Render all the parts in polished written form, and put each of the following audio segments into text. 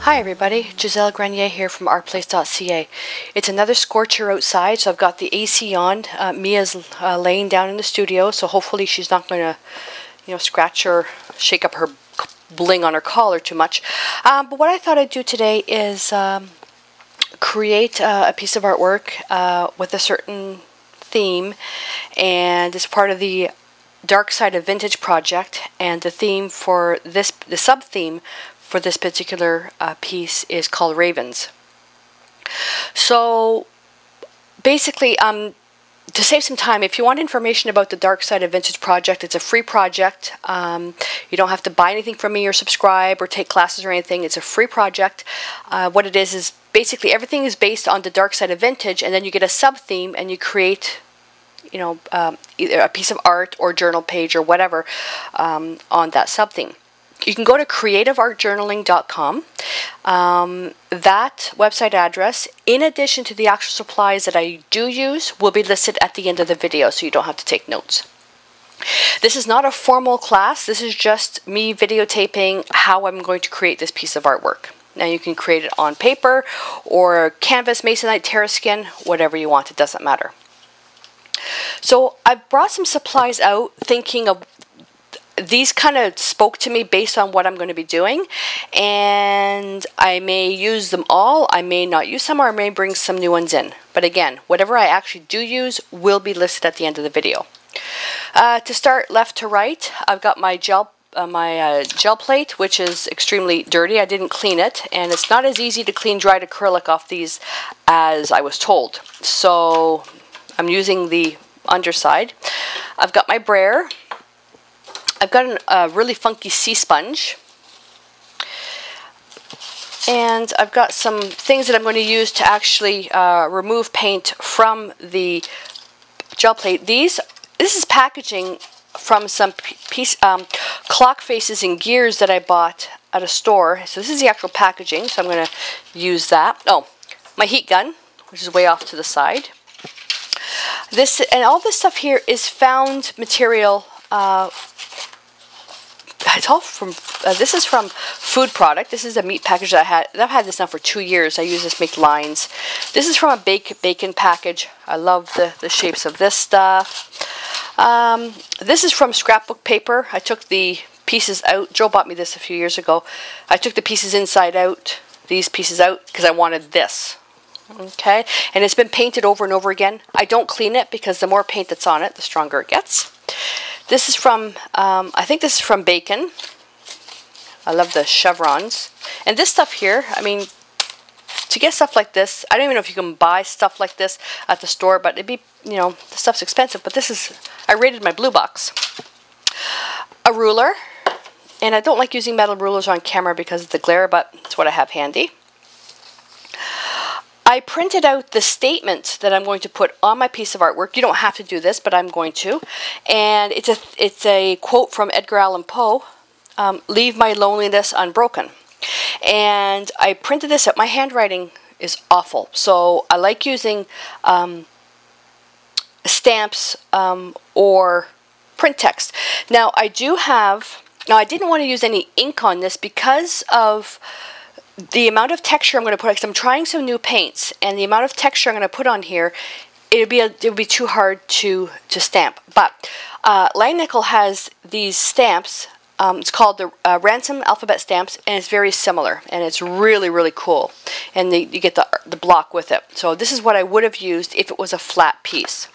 Hi everybody, Gisele Grenier here from artplace.ca. It's another scorcher outside, so I've got the AC on. Mia's laying down in the studio, so hopefully she's not going to, scratch or shake up her bling on her collar too much. But what I thought I'd do today is create a piece of artwork with a certain theme, and it's part of the Dark Side of Vintage project, and the theme for this, the sub-theme for this particular piece is called Ravens. So basically, to save some time, if you want information about the Dark Side of Vintage project, it's a free project. You don't have to buy anything from me or subscribe or take classes or anything. It's a free project. What it is basically everything is based on the Dark Side of Vintage, and then you get a sub-theme and you create either a piece of art or journal page or whatever on that sub-theme. You can go to creativeartjournaling.com. That website address, in addition to the actual supplies that I do use, will be listed at the end of the video, so you don't have to take notes. This is not a formal class. This is just me videotaping how I'm going to create this piece of artwork. Now you can create it on paper or canvas, masonite, terraskin, whatever you want. It doesn't matter. So I've brought some supplies out thinking of these kind of spoke to me based on what I'm going to be doing, and I may use them all, I may not use some, or I may bring some new ones in. But again, whatever I actually do use will be listed at the end of the video. To start left to right, I've got my gel plate, which is extremely dirty. I didn't clean it, and it's not as easy to clean dried acrylic off these as I was told. So I'm using the underside. I've got my brayer. I've got a really funky sea sponge, and I've got some things that I'm going to use to actually remove paint from the gel plate. This is packaging from some clock faces and gears that I bought at a store. So this is the actual packaging, so I'm going to use that. Oh, my heat gun, which is way off to the side. This and all this stuff here is found material. It's all from, this is from Food Product. This is a meat package that I've had this now for 2 years. I use this to make lines. This is from a bacon package. I love the shapes of this stuff. This is from scrapbook paper. I took the pieces out. Joe bought me this a few years ago. I took the pieces inside out, these pieces out, because I wanted this. Okay, and it's been painted over and over again. I don't clean it because the more paint that's on it, the stronger it gets. This is from, I think this is from Bacon. I love the chevrons. And this stuff here, I mean, to get stuff like this, I don't even know if you can buy stuff like this at the store, but it'd be, the stuff's expensive. But this is, I rated my blue box. A ruler, and I don't like using metal rulers on camera because of the glare, but it's what I have handy. I printed out the statement that I'm going to put on my piece of artwork. You don't have to do this, but I'm going to. And it's a quote from Edgar Allan Poe, "Leave my loneliness unbroken." And I printed this out. My handwriting is awful, so I like using stamps or print text. Now I didn't want to use any ink on this because of the amount of texture I'm going to put, because I'm trying some new paints, and the amount of texture I'm going to put on here, it would be too hard to stamp. But Langnickel has these stamps. It's called the Ransom Alphabet Stamps, and it's very similar, and it's really, really cool. And you get the block with it. So this is what I would have used if it was a flat piece.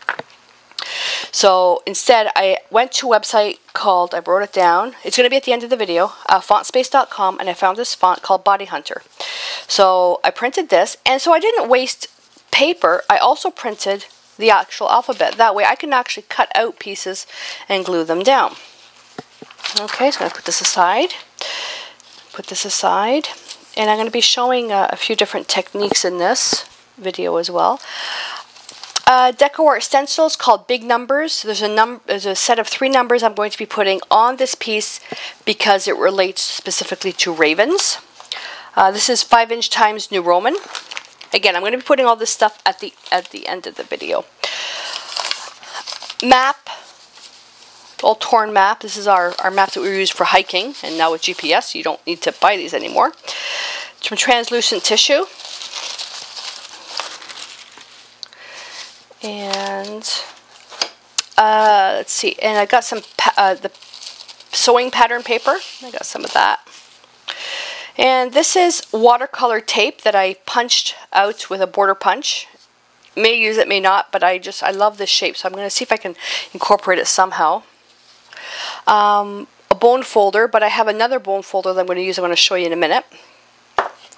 So instead, I went to a website called, I wrote it down, it's going to be at the end of the video, fontspace.com, and I found this font called Body Hunter. So I printed this, and so I didn't waste paper. I also printed the actual alphabet. That way I can actually cut out pieces and glue them down. Okay, so I'm going to put this aside. And I'm going to be showing a few different techniques in this video as well. DecoArt stencils called Big Numbers. There's a set of 3 numbers I'm going to be putting on this piece because it relates specifically to ravens. This is 5" times New Roman. Again, I'm going to be putting all this stuff at the end of the video. Map, old torn map. This is our map that we use for hiking, and now with GPS, you don't need to buy these anymore. some translucent tissue. And let's see, and I got some the sewing pattern paper. I got some of that. And this is watercolor tape that I punched out with a border punch. May use it, may not, but I love this shape, so I'm going to see if I can incorporate it somehow. A bone folder, but I have another bone folder that I'm going to use. I'm going to show you in a minute.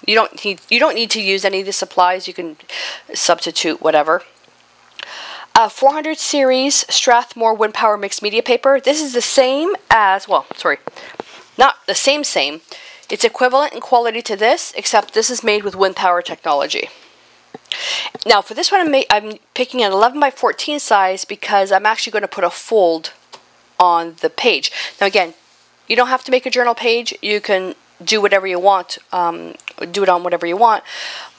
You don't need to use any of the supplies. You can substitute whatever. 400 series Strathmore Wind Power mixed media paper. This is the same as, well, sorry, not the same. It's equivalent in quality to this, except this is made with wind power technology. Now for this one, I'm picking an 11 by 14 size because I'm actually going to put a fold on the page. Now again, you don't have to make a journal page. You can do whatever you want, do it on whatever you want.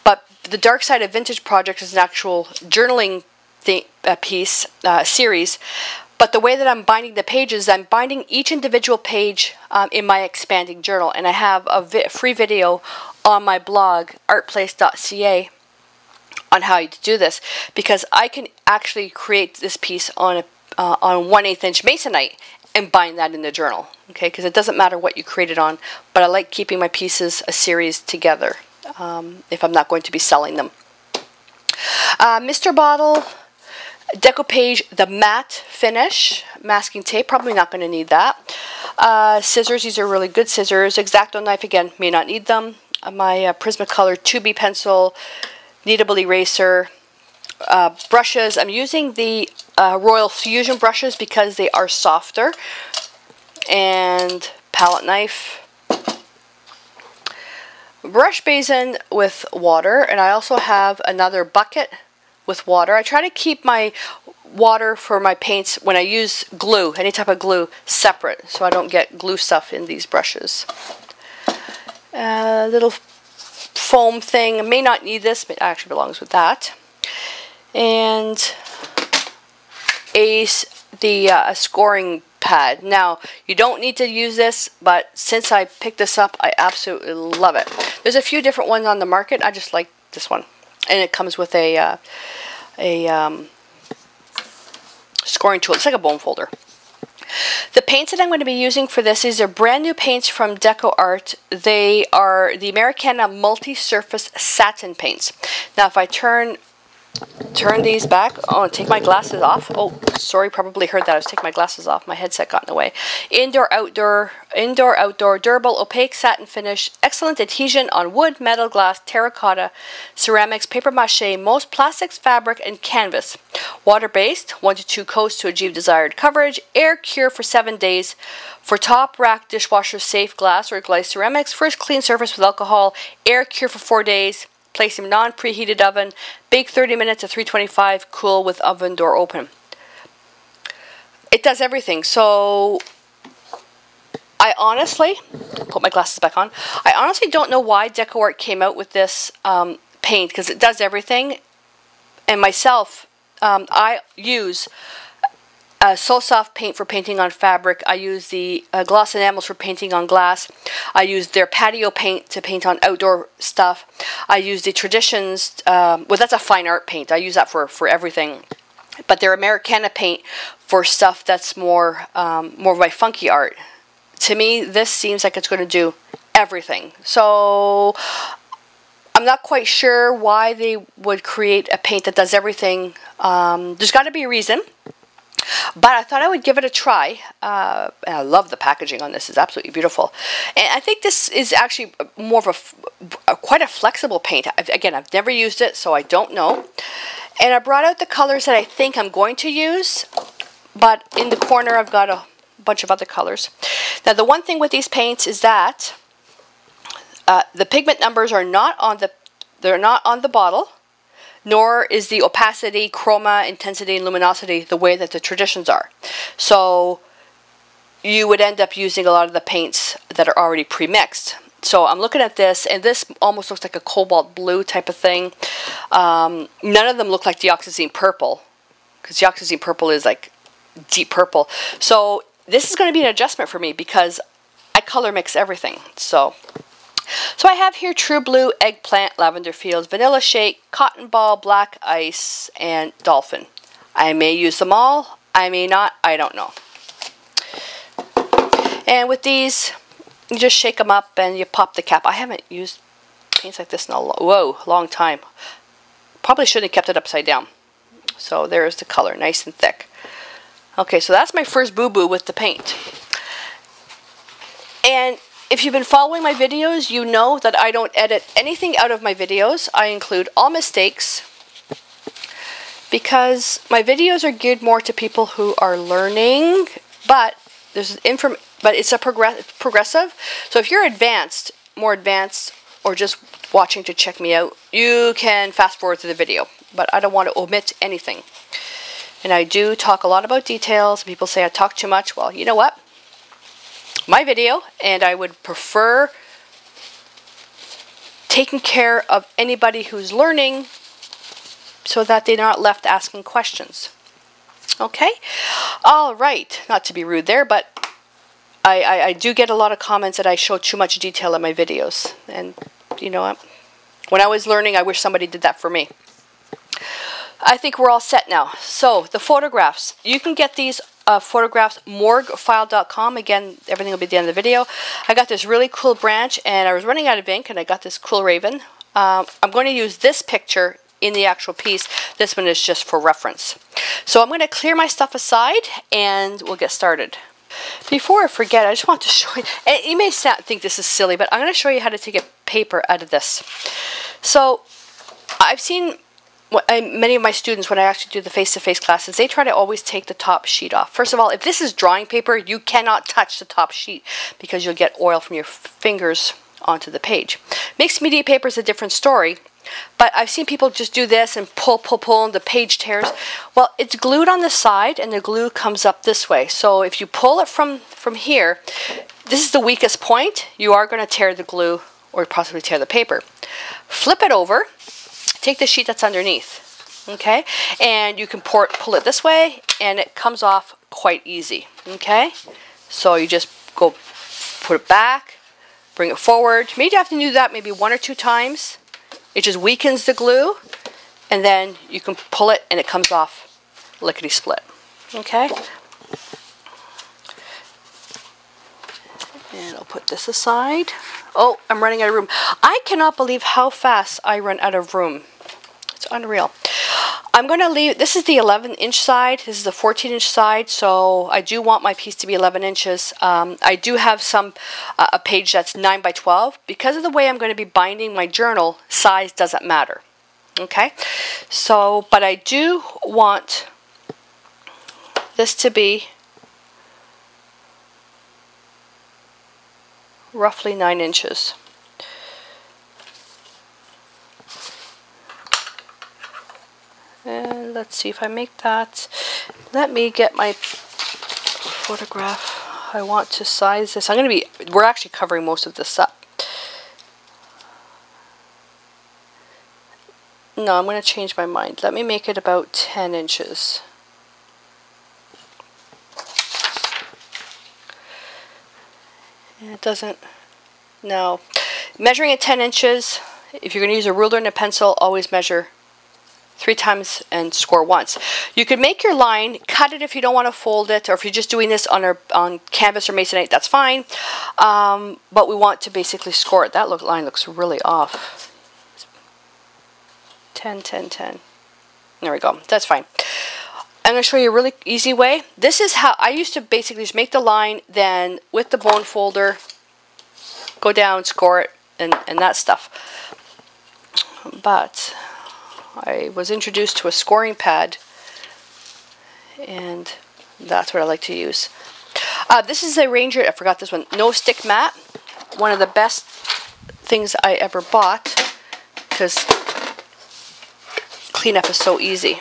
But the Dark Side of Vintage project is an actual journaling series. But the way that I'm binding the pages, I'm binding each individual page in my expanding journal. And I have a free video on my blog, artplace.ca, on how to do this. Because I can actually create this piece on 1/8 inch masonite and bind that in the journal. Okay, because it doesn't matter what you create it on. But I like keeping my pieces, a series, together if I'm not going to be selling them. Mr. Bottle DecoPage, the matte finish, masking tape, probably not going to need that. Scissors, these are really good scissors. X-Acto knife, again, may not need them. My Prismacolor 2B pencil, kneadable eraser. Brushes, I'm using the Royal Fusion brushes because they are softer. And palette knife. Brush basin with water, and I also have another bucket with water. I try to keep my water for my paints when I use glue, any type of glue, separate so I don't get glue stuff in these brushes. Little foam thing, I may not need this, but it actually belongs with that. And a scoring pad. Now, you don't need to use this, but since I picked this up, I absolutely love it. There's a few different ones on the market. I just like this one. And it comes with a scoring tool. It's like a bone folder. The paints that I'm going to be using for this, these are brand new paints from DecoArt. They are the Americana Multi-Surface Satin paints. Now if I turn these back, and take my glasses off. Oh, sorry, probably heard that. I was taking my glasses off. My headset got in the way. Indoor, outdoor, durable, opaque satin finish, excellent adhesion on wood, metal, glass, terracotta, ceramics, paper mache, most plastics, fabric, and canvas. Water-based, 1 to 2 coats to achieve desired coverage. Air cure for 7 days. For top rack dishwasher safe glass or glazed ceramics. First clean surface with alcohol. Air cure for 4 days. Place in non-preheated oven. Bake 30 minutes at 325. Cool with oven door open. It does everything. So I honestly, put my glasses back on. I honestly don't know why DecoArt came out with this paint, because it does everything. And myself, I use So Soft paint for painting on fabric. I use the gloss enamels for painting on glass. I use their patio paint to paint on outdoor stuff. I use the Traditions, well, that's a fine art paint. I use that for everything. But their Americana paint for stuff that's more of my funky art. To me, this seems like it's going to do everything. So I'm not quite sure why they would create a paint that does everything. There's got to be a reason. But I thought I would give it a try. And I love the packaging on this. It's absolutely beautiful. And I think this is actually more of quite a flexible paint. Again, I've never used it, so I don't know. And I brought out the colors that I think I'm going to use. But in the corner, I've got a bunch of other colors. Now, the one thing with these paints is that the pigment numbers are not on the bottle. Nor is the opacity, chroma, intensity, and luminosity the way that the Traditions are. So you would end up using a lot of the paints that are already pre-mixed. So I'm looking at this, and this almost looks like a cobalt blue type of thing. None of them look like deoxazine purple, because deoxazine purple is like deep purple. So this is going to be an adjustment for me because I color mix everything. So So I have here True Blue, Eggplant, Lavender Fields, Vanilla Shake, Cotton Ball, Black Ice, and Dolphin. I may use them all, I may not, I don't know. And with these, you just shake them up and you pop the cap. I haven't used paints like this in a long time. Probably should have kept it upside down. So there's the color, nice and thick. Okay, so that's my first boo-boo with the paint. And if you've been following my videos, you know that I don't edit anything out of my videos. I include all mistakes because my videos are geared more to people who are learning, but it's a progressive. So if you're advanced, more advanced, or just watching to check me out, you can fast forward to the video. But I don't want to omit anything. And I do talk a lot about details. People say I talk too much. Well, you know what? My video, and I would prefer taking care of anybody who's learning so that they're not left asking questions. Okay? All right. Not to be rude there, but I do get a lot of comments that I show too much detail in my videos. And you know what? When I was learning, I wish somebody did that for me. I think we're all set now. So the photographs, you can get these photographs morguefile.com. Again, everything will be at the end of the video. I got this really cool branch and I was running out of ink and I got this cool raven. I'm going to use this picture in the actual piece. This one is just for reference. So I'm going to clear my stuff aside and we'll get started. Before I forget, I just want to show you, and you may think this is silly, but I'm going to show you how to take a paper out of this. So I've seen many of my students, when I actually do the face-to-face classes, they try to always take the top sheet off. First of all, if this is drawing paper, you cannot touch the top sheet because you'll get oil from your fingers onto the page. Mixed media paper is a different story, but I've seen people just do this and pull, and the page tears. Well, it's glued on the side and the glue comes up this way. So if you pull it from here, this is the weakest point, you are going to tear the glue or possibly tear the paper. Flip it over. Take the sheet that's underneath, okay? And you can pull it this way, and it comes off quite easy, okay? So you just go put it back, bring it forward. Maybe you have to do that maybe 1 or 2 times. It just weakens the glue, and then you can pull it, and it comes off lickety-split, okay? And I'll put this aside. Oh, I'm running out of room. I cannot believe how fast I run out of room. It's unreal. I'm going to leave, this is the 11-inch side. This is the 14-inch side, so I do want my piece to be 11 inches. I do have a page that's 9 by 12. Because of the way I'm going to be binding my journal, size doesn't matter. Okay? So, but I do want this to be roughly 9 inches. And let's see if I make that. Let me get my photograph. I want to size this. We're actually covering most of this up. No, I'm going to change my mind. Let me make it about 10 inches. And it doesn't, no. Measuring at 10 inches, if you're going to use a ruler and a pencil, always measure 3 times and score once. You could make your line, cut it if you don't want to fold it, or if you're just doing this on canvas or masonite, that's fine. But we want to basically score it. That line looks really off. 10, 10, 10. There we go. That's fine. I'm going to show you a really easy way. This is how I used to basically just make the line, then with the bone folder, go down, score it, and that stuff. But I was introduced to a scoring pad, and that's what I like to use. This is a Ranger, I forgot this one, No Stick Mat. One of the best things I ever bought, because cleanup is so easy.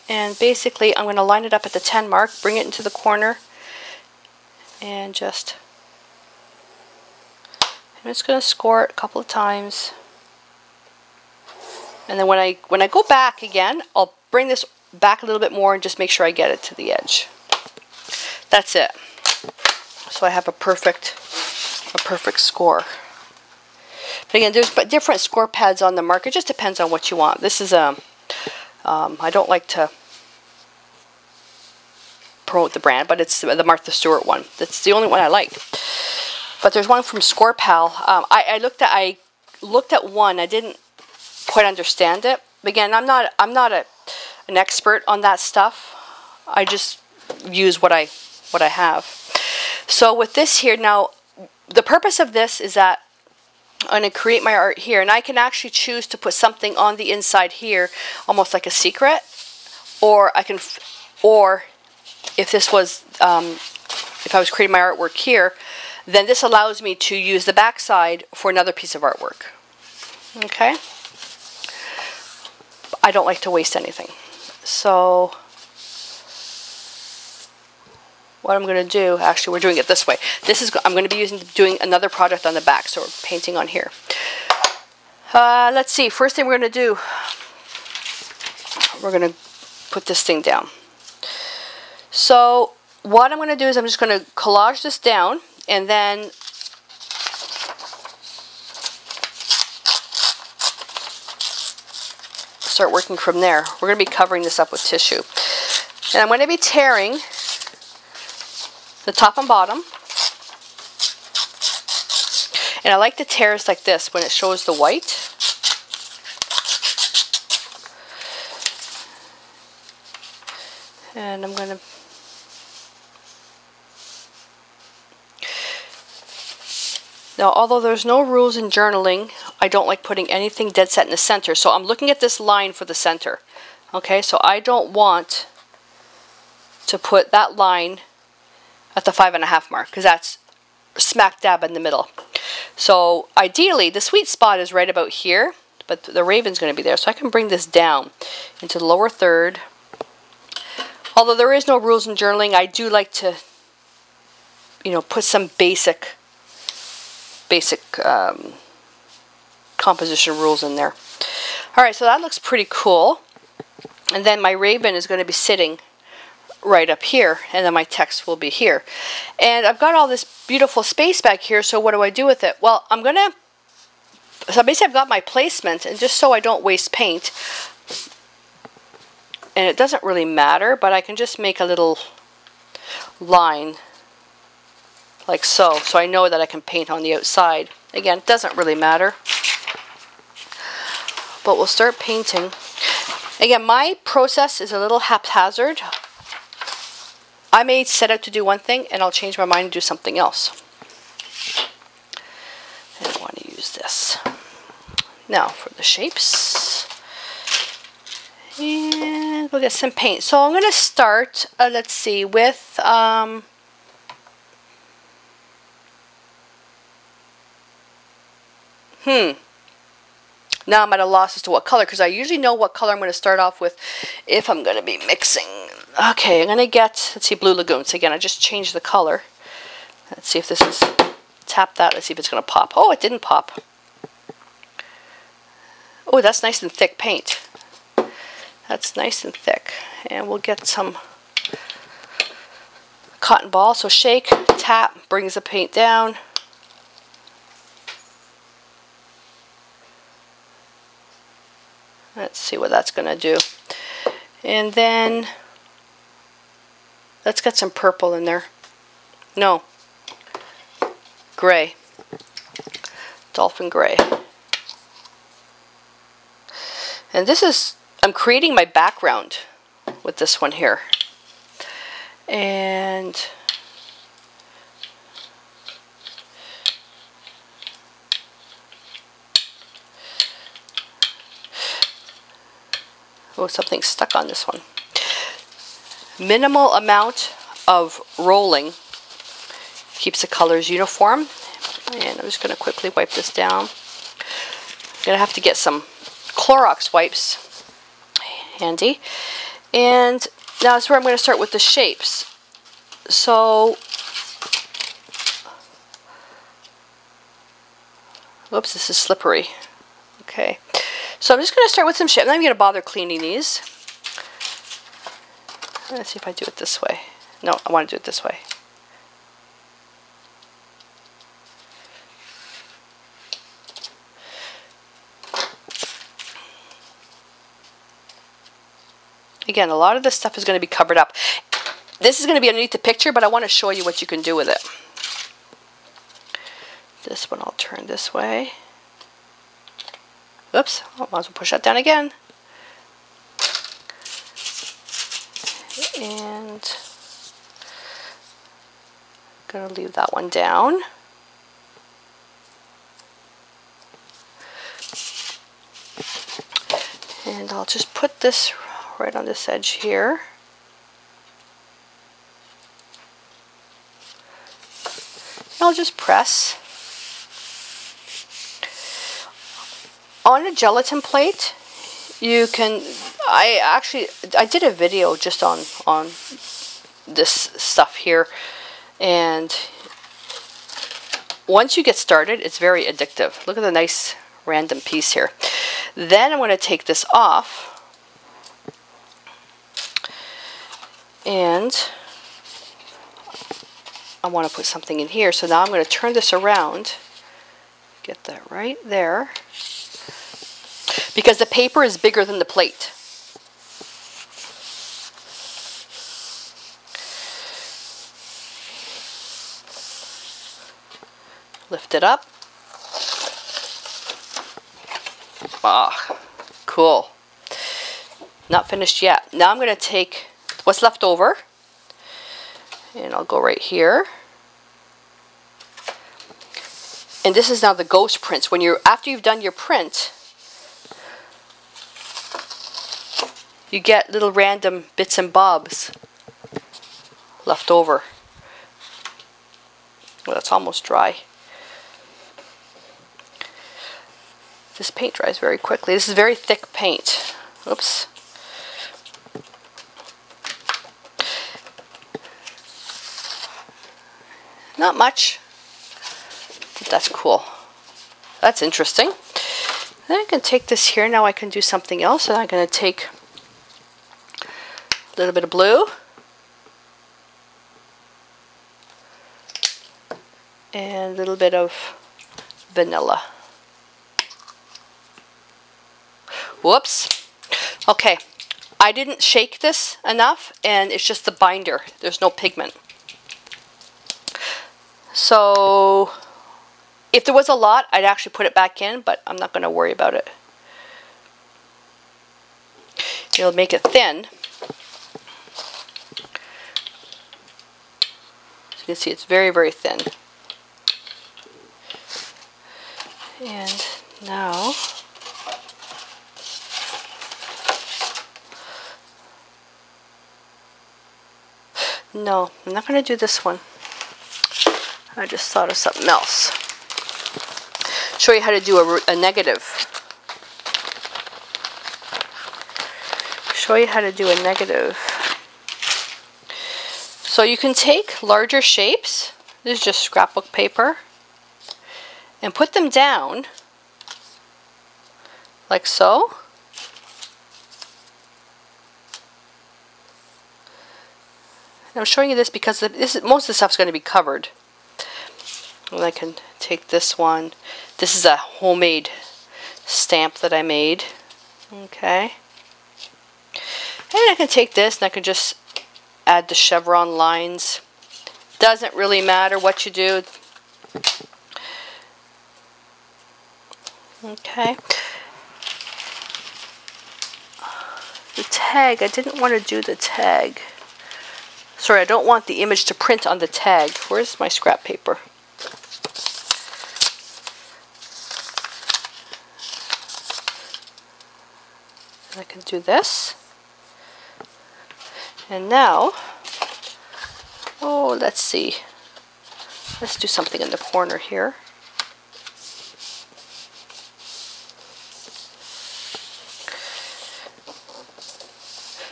And basically, I'm going to line it up at the 10 mark, bring it into the corner, and I'm just going to score it a couple of times. And then when I go back again, I'll bring this back a little bit more and just make sure I get it to the edge. That's it. So I have a perfect score. But again, there's different score pads on the market. It just depends on what you want. This is a, I don't like to promote the brand, but it's the Martha Stewart one. That's the only one I like. But there's one from ScorePal. I looked at one. I didn't quite understand it. Again, I'm not an expert on that stuff. I just use what I have. So with this here now, the purpose of this is that I'm going to create my art here, and I can actually choose to put something on the inside here, almost like a secret, or I can, or if this was, if I was creating my artwork here, then this allows me to use the backside for another piece of artwork. Okay? I don't like to waste anything. So what I'm going to do, actually we're doing it this way. This is, I'm going to be doing another project on the back, so we're painting on here. Let's see, first thing we're going to do, we're going to put this thing down. So what I'm going to do is I'm just going to collage this down, and then start working from there. We're going to be covering this up with tissue. And I'm going to be tearing the top and bottom. And I like the tears like this when it shows the white. And I'm going to now, although there's no rules in journaling, I don't like putting anything dead set in the center. So I'm looking at this line for the center. Okay, so I don't want to put that line at the 5.5 mark, because that's smack dab in the middle. So ideally, the sweet spot is right about here, but the raven's going to be there. So I can bring this down into the lower third. Although there is no rules in journaling, I do like to, you know, put some basic composition rules in there. Alright, so that looks pretty cool. And then my raven is going to be sitting right up here, and then my text will be here. And I've got all this beautiful space back here, so what do I do with it? Well, so basically I've got my placement, and just so I don't waste paint, and it doesn't really matter, but I can just make a little line like so, so I know that I can paint on the outside. Again, it doesn't really matter, but we'll start painting. Again, my process is a little haphazard. I may set out to do one thing and I'll change my mind and do something else. And I want to use this. Now for the shapes. And we'll get some paint. So I'm going to start, let's see, with now I'm at a loss as to what color, because I usually know what color I'm going to start off with if I'm going to be mixing. Okay, I'm going to get, let's see, Blue Lagoons. Again, I just changed the color. Let's see if this is, tap that, let's see if it's going to pop. Oh, it didn't pop. Oh, that's nice and thick paint. That's nice and thick. And we'll get some cotton ball. So shake, tap, brings the paint down. Let's see what that's going to do. And then let's get some purple in there. No. Gray. Dolphin gray. And this is, I'm creating my background with this one here. And oh, something's stuck on this one. Minimal amount of rolling keeps the colors uniform. And I'm just going to quickly wipe this down. I'm going to have to get some Clorox wipes handy. And now that's where I'm going to start with the shapes. So, oops, this is slippery. Okay. So I'm just going to start with some shape. I'm not even going to bother cleaning these. Let's see if I do it this way. No, I want to do it this way. Again, a lot of this stuff is going to be covered up. This is going to be underneath the picture, but I want to show you what you can do with it. This one I'll turn this way. Oops, I might as well push that down again. And I'm going to leave that one down. And I'll just put this right on this edge here. I'll just press. On a gelatin plate, you can, I did a video just on this stuff here, and once you get started, it's very addictive. Look at the nice random piece here. Then I'm going to take this off, and I want to put something in here. So now I'm going to turn this around, get that right there, because the paper is bigger than the plate. Lift it up. Ah, cool. Not finished yet. Now I'm going to take what's left over, and I'll go right here. And this is now the ghost prints. When after you've done your print, you get little random bits and bobs left over. Well, that's almost dry. This paint dries very quickly. This is very thick paint. Oops. Not much, but that's cool. That's interesting. Then I can take this here. Now I can do something else. And I'm going to take a little bit of blue and a little bit of vanilla. Whoops. Okay, I didn't shake this enough, and it's just the binder. There's no pigment. So if there was a lot, I'd actually put it back in, but I'm not going to worry about it. It'll make it thin. So you can see it's very, very thin. And now no, I'm not going to do this one. I just thought of something else. Show you how to do a negative. Show you how to do a negative. So you can take larger shapes. This is just scrapbook paper. And put them down like so. I'm showing you this because most of the stuff is going to be covered. And I can take this one. This is a homemade stamp that I made. Okay. And I can take this and I can just add the chevron lines. Doesn't really matter what you do. Okay. The tag, I didn't want to do the tag. Sorry, I don't want the image to print on the tag. Where's my scrap paper? I can do this. And now, oh, let's see. Let's do something in the corner here.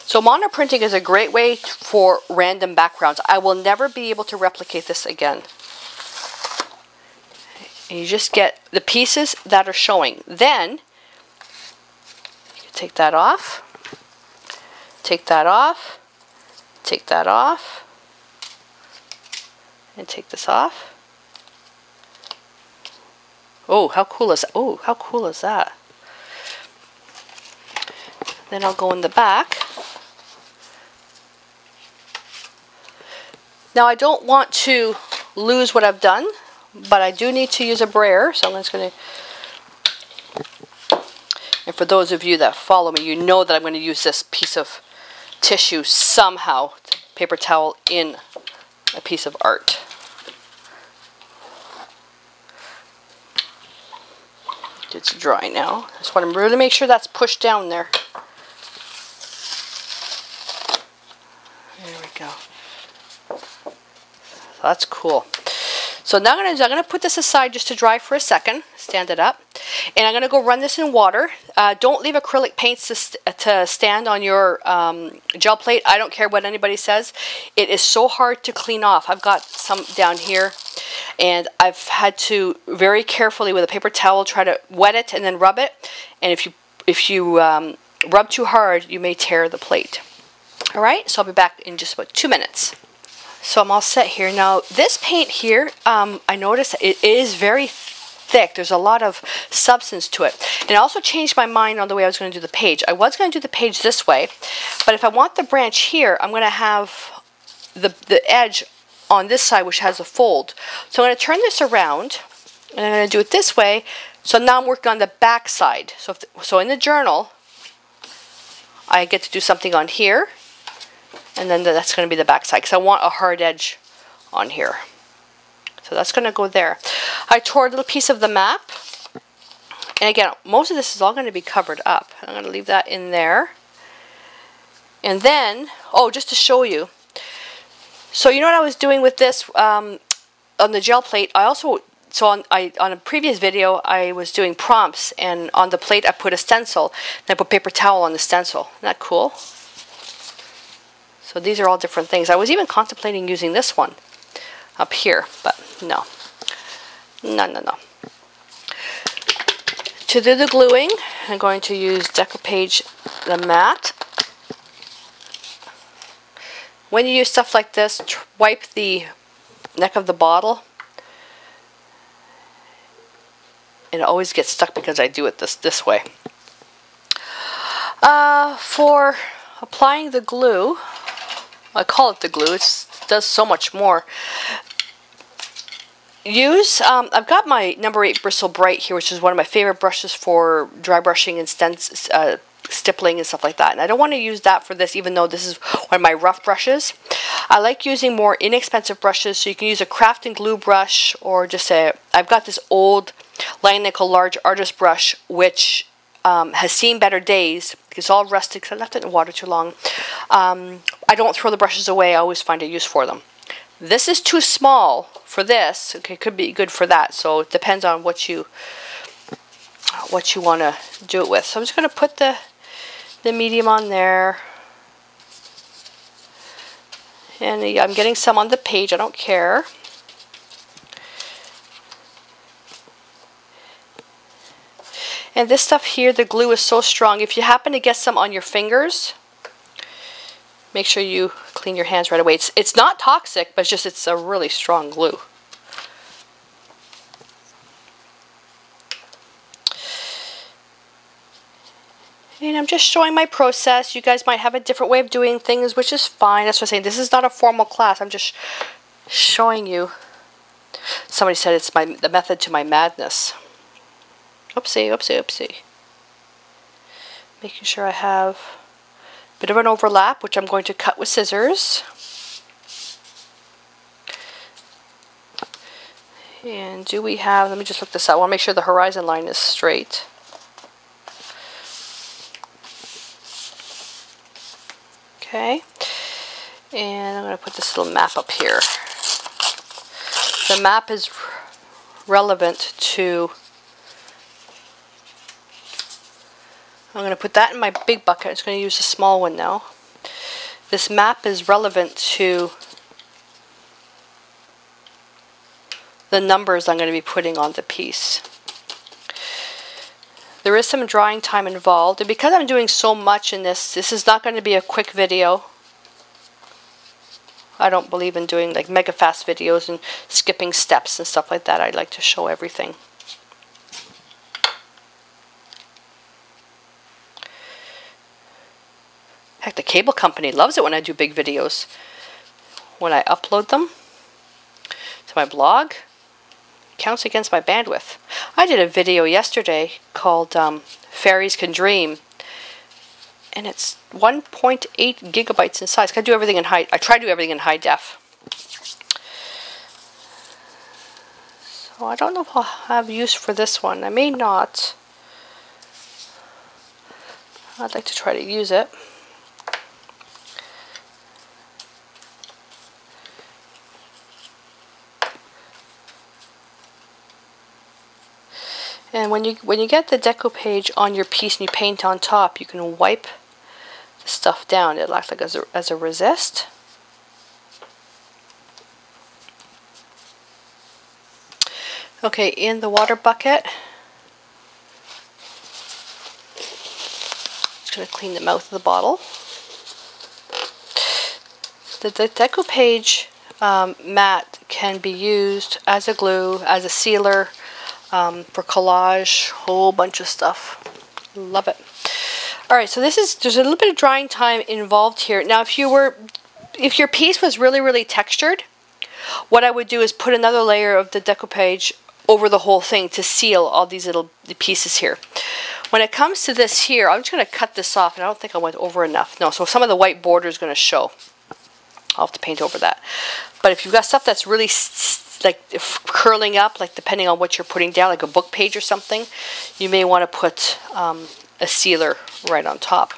So monoprinting is a great way for random backgrounds. I will never be able to replicate this again. And you just get the pieces that are showing. Then, you can take that off, take that off, take that off, And take this off. Oh, how cool is that? Oh, how cool is that? Then I'll go in the back. Now I don't want to lose what I've done, but I do need to use a brayer, so I'm just going to, and for those of you that follow me, you know that I'm going to use this piece of tissue somehow, paper towel, in a piece of art. It's dry now. I just want to really make sure that's pushed down there. There we go. So that's cool. So now I'm going to put this aside just to dry for a second. Stand it up. And I'm going to go run this in water. Don't leave acrylic paints to stand on your gel plate. I don't care what anybody says. It is so hard to clean off. I've got some down here. And I've had to very carefully with a paper towel try to wet it and then rub it. And if you rub too hard, you may tear the plate. All right, so I'll be back in just about 2 minutes. So I'm all set here. Now this paint here, I noticed it is very thick. There's a lot of substance to it. And I also changed my mind on the way I was going to do the page. I was going to do the page this way, but if I want the branch here, I'm going to have the edge on this side, which has a fold. So I'm going to turn this around, and I'm going to do it this way. So now I'm working on the back side. So in the journal, I get to do something on here, and then that's going to be the back side, because I want a hard edge on here. So that's going to go there. I tore a little piece of the map, and again, most of this is all going to be covered up. I'm going to leave that in there. And then, oh, just to show you, so you know what I was doing with this on the gel plate? I also, so on a previous video, I was doing prompts, and on the plate I put a stencil, and I put paper towel on the stencil. Isn't that cool? So these are all different things. I was even contemplating using this one up here, but no. No. To do the gluing, I'm going to use DecoPage, the matte. When you use stuff like this, wipe the neck of the bottle. And it always gets stuck because I do it this way. For applying the glue, I call it the glue, it does so much more. I've got my number 8 Bristle Bright here, which is one of my favorite brushes for dry brushing and stippling and stuff like that. And I don't want to use that for this, even though this is one of my rough brushes. I like using more inexpensive brushes, so you can use a craft and glue brush, or just I've got this old Langnickel large artist brush, which has seen better days. It's all rusted because I left it in water too long. I don't throw the brushes away. I always find a use for them. This is too small for this. Okay, it could be good for that. So it depends on what you want to do it with. So I'm just going to put the medium on there. And I'm getting some on the page. I don't care. And this stuff here, the glue is so strong. If you happen to get some on your fingers, make sure you clean your hands right away. It's not toxic, but it's a really strong glue. And I'm just showing my process. You guys might have a different way of doing things, which is fine. That's what I'm saying. This is not a formal class. I'm just showing you. Somebody said it's the method to my madness. Oopsie, oopsie, oopsie. Making sure I have a bit of an overlap, which I'm going to cut with scissors. And do we have, let me just look this up. I want to make sure the horizon line is straight. Okay. And I'm going to put this little map up here. The map is relevant to, I'm going to put that in my big bucket. I'm just going to use a small one now. This map is relevant to the numbers I'm going to be putting on the piece. There is some drying time involved, and because I'm doing so much in this is not going to be a quick video. I don't believe in doing like mega fast videos and skipping steps and stuff like that. I like to show everything. Heck, the cable company loves it when I do big videos. When I upload them to my blog, counts against my bandwidth. I did a video yesterday called Fairies Can Dream, and it's 1.8 gigabytes in size. I do everything in high. I try to do everything in high def. So I don't know if I'll have use for this one. I may not. I'd like to try to use it. And when you get the deco page on your piece and you paint on top, you can wipe the stuff down. It'll act like as a resist. Okay, in the water bucket, just going to clean the mouth of the bottle. The deco page mat can be used as a glue, as a sealer, for collage, whole bunch of stuff. Love it. Alright, so there's a little bit of drying time involved here. Now if your piece was really textured, what I would do is put another layer of the decoupage over the whole thing to seal all these little pieces here. When it comes to this here, I'm just going to cut this off, and I don't think I went over enough. No, so some of the white border is going to show. I'll have to paint over that. But if you've got stuff that's really like curling up, like depending on what you're putting down, like a book page or something, you may want to put a sealer right on top.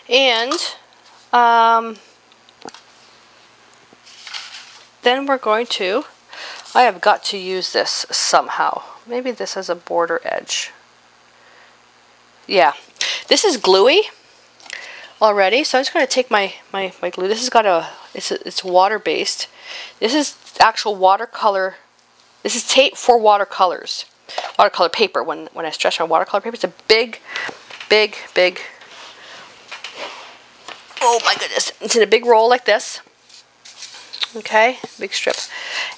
And then we're going to, I have got to use this somehow. Maybe this has a border edge. Yeah, this is gluey already, so I'm just going to take my glue. This has got it's water based. This is actual watercolor. This is tape for watercolors, watercolor paper. When I stretch my watercolor paper, it's a big. Oh my goodness! It's in a big roll like this. Okay, big strip,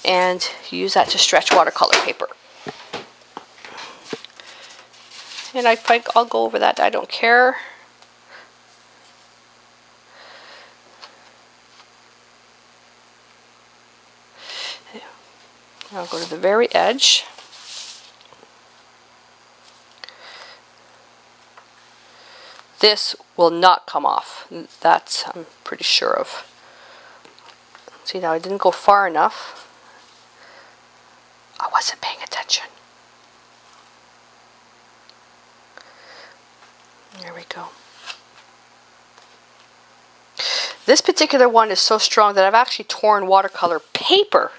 and you use that to stretch watercolor paper. And I'll go over that. I don't care. I'll go to the very edge. This will not come off. That I'm pretty sure of. See, now I didn't go far enough. I wasn't paying attention. There we go. This particular one is so strong that I've actually torn watercolor paper,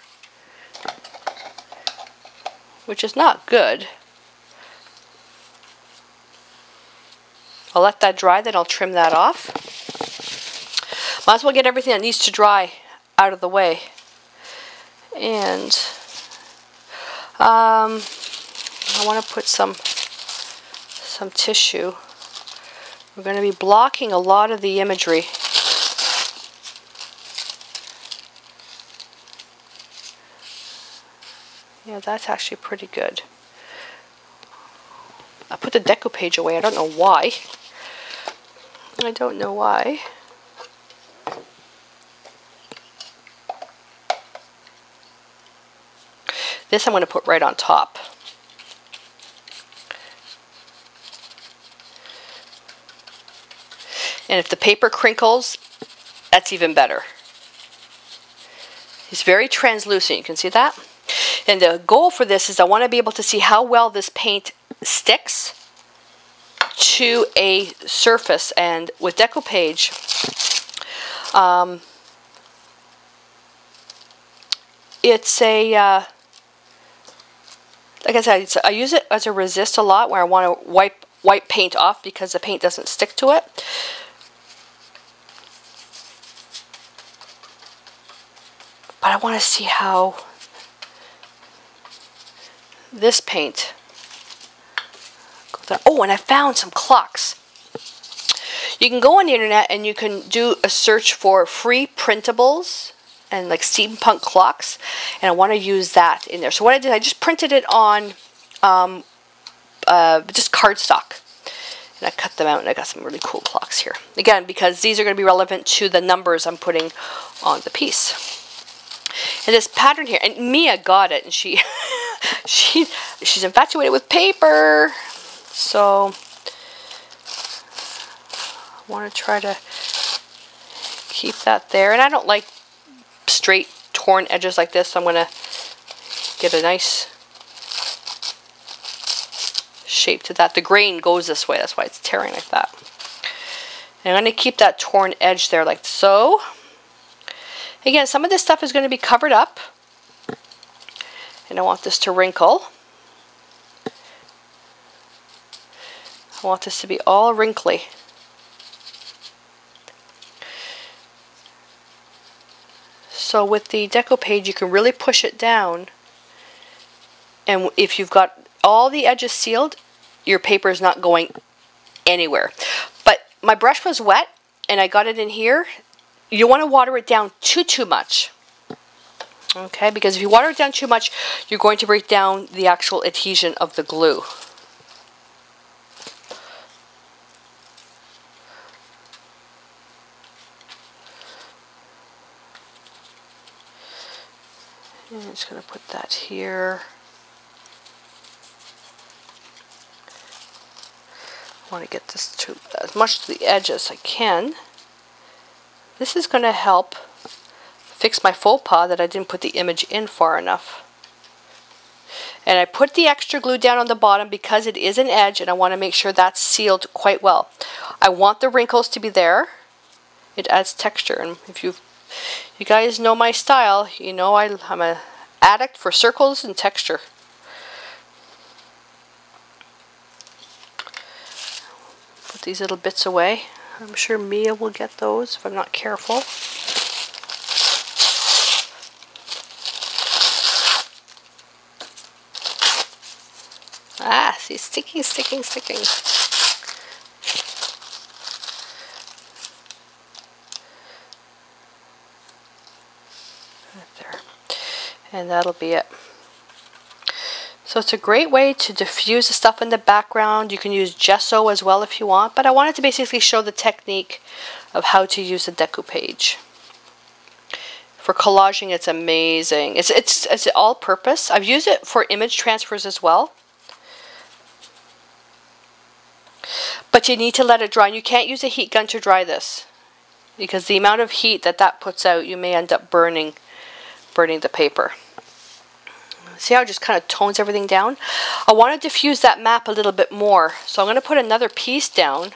which is not good. I'll let that dry, then I'll trim that off. Might as well get everything that needs to dry out of the way. And I want to put some tissue. We're going to be blocking a lot of the imagery. Yeah, that's actually pretty good. I put the decoupage away. I don't know why. I don't know why. This I'm going to put right on top. And if the paper crinkles, that's even better. It's very translucent. You can see that? And the goal for this is I want to be able to see how well this paint sticks to a surface. And with decoupage, it's a, like I said, I use it as a resist a lot where I want to wipe paint off because the paint doesn't stick to it. But I want to see how this paint goes on. Oh, and I found some clocks. You can go on the internet and you can do a search for free printables and like steampunk clocks, and I want to use that in there. So what I did, I just printed it on just cardstock, and I cut them out, and I got some really cool clocks here. Again, because these are going to be relevant to the numbers I'm putting on the piece. And this pattern here, and Mia got it, and she's infatuated with paper, so I want to try to keep that there. And I don't like straight torn edges like this, so I'm going to get a nice shape to that. The grain goes this way, that's why it's tearing like that. And I'm going to keep that torn edge there like so. Again, some of this stuff is going to be covered up, and I want this to wrinkle. I want this to be all wrinkly. So with the deco page, you can really push it down, and if you've got all the edges sealed, your paper is not going anywhere. But my brush was wet, and I got it in here. You don't want to water it down too much. Okay, because if you water it down too much, you're going to break down the actual adhesion of the glue. And I'm just going to put that here. I want to get this to as much to the edge as I can. This is going to help fix my faux pas that I didn't put the image in far enough. And I put the extra glue down on the bottom because it is an edge, and I want to make sure that's sealed quite well. I want the wrinkles to be there. It adds texture, and if you guys know my style, you know I'm an addict for circles and texture. Put these little bits away. I'm sure Mia will get those if I'm not careful. Ah, see, sticking. Right there. And that'll be it. So it's a great way to diffuse the stuff in the background. You can use gesso as well if you want, but I wanted to basically show the technique of how to use the decoupage. For collaging, it's amazing. It's all-purpose. I've used it for image transfers as well. But you need to let it dry. And you can't use a heat gun to dry this, because the amount of heat that puts out, you may end up burning the paper. See how it just kind of tones everything down? I want to diffuse that map a little bit more, so I'm going to put another piece down.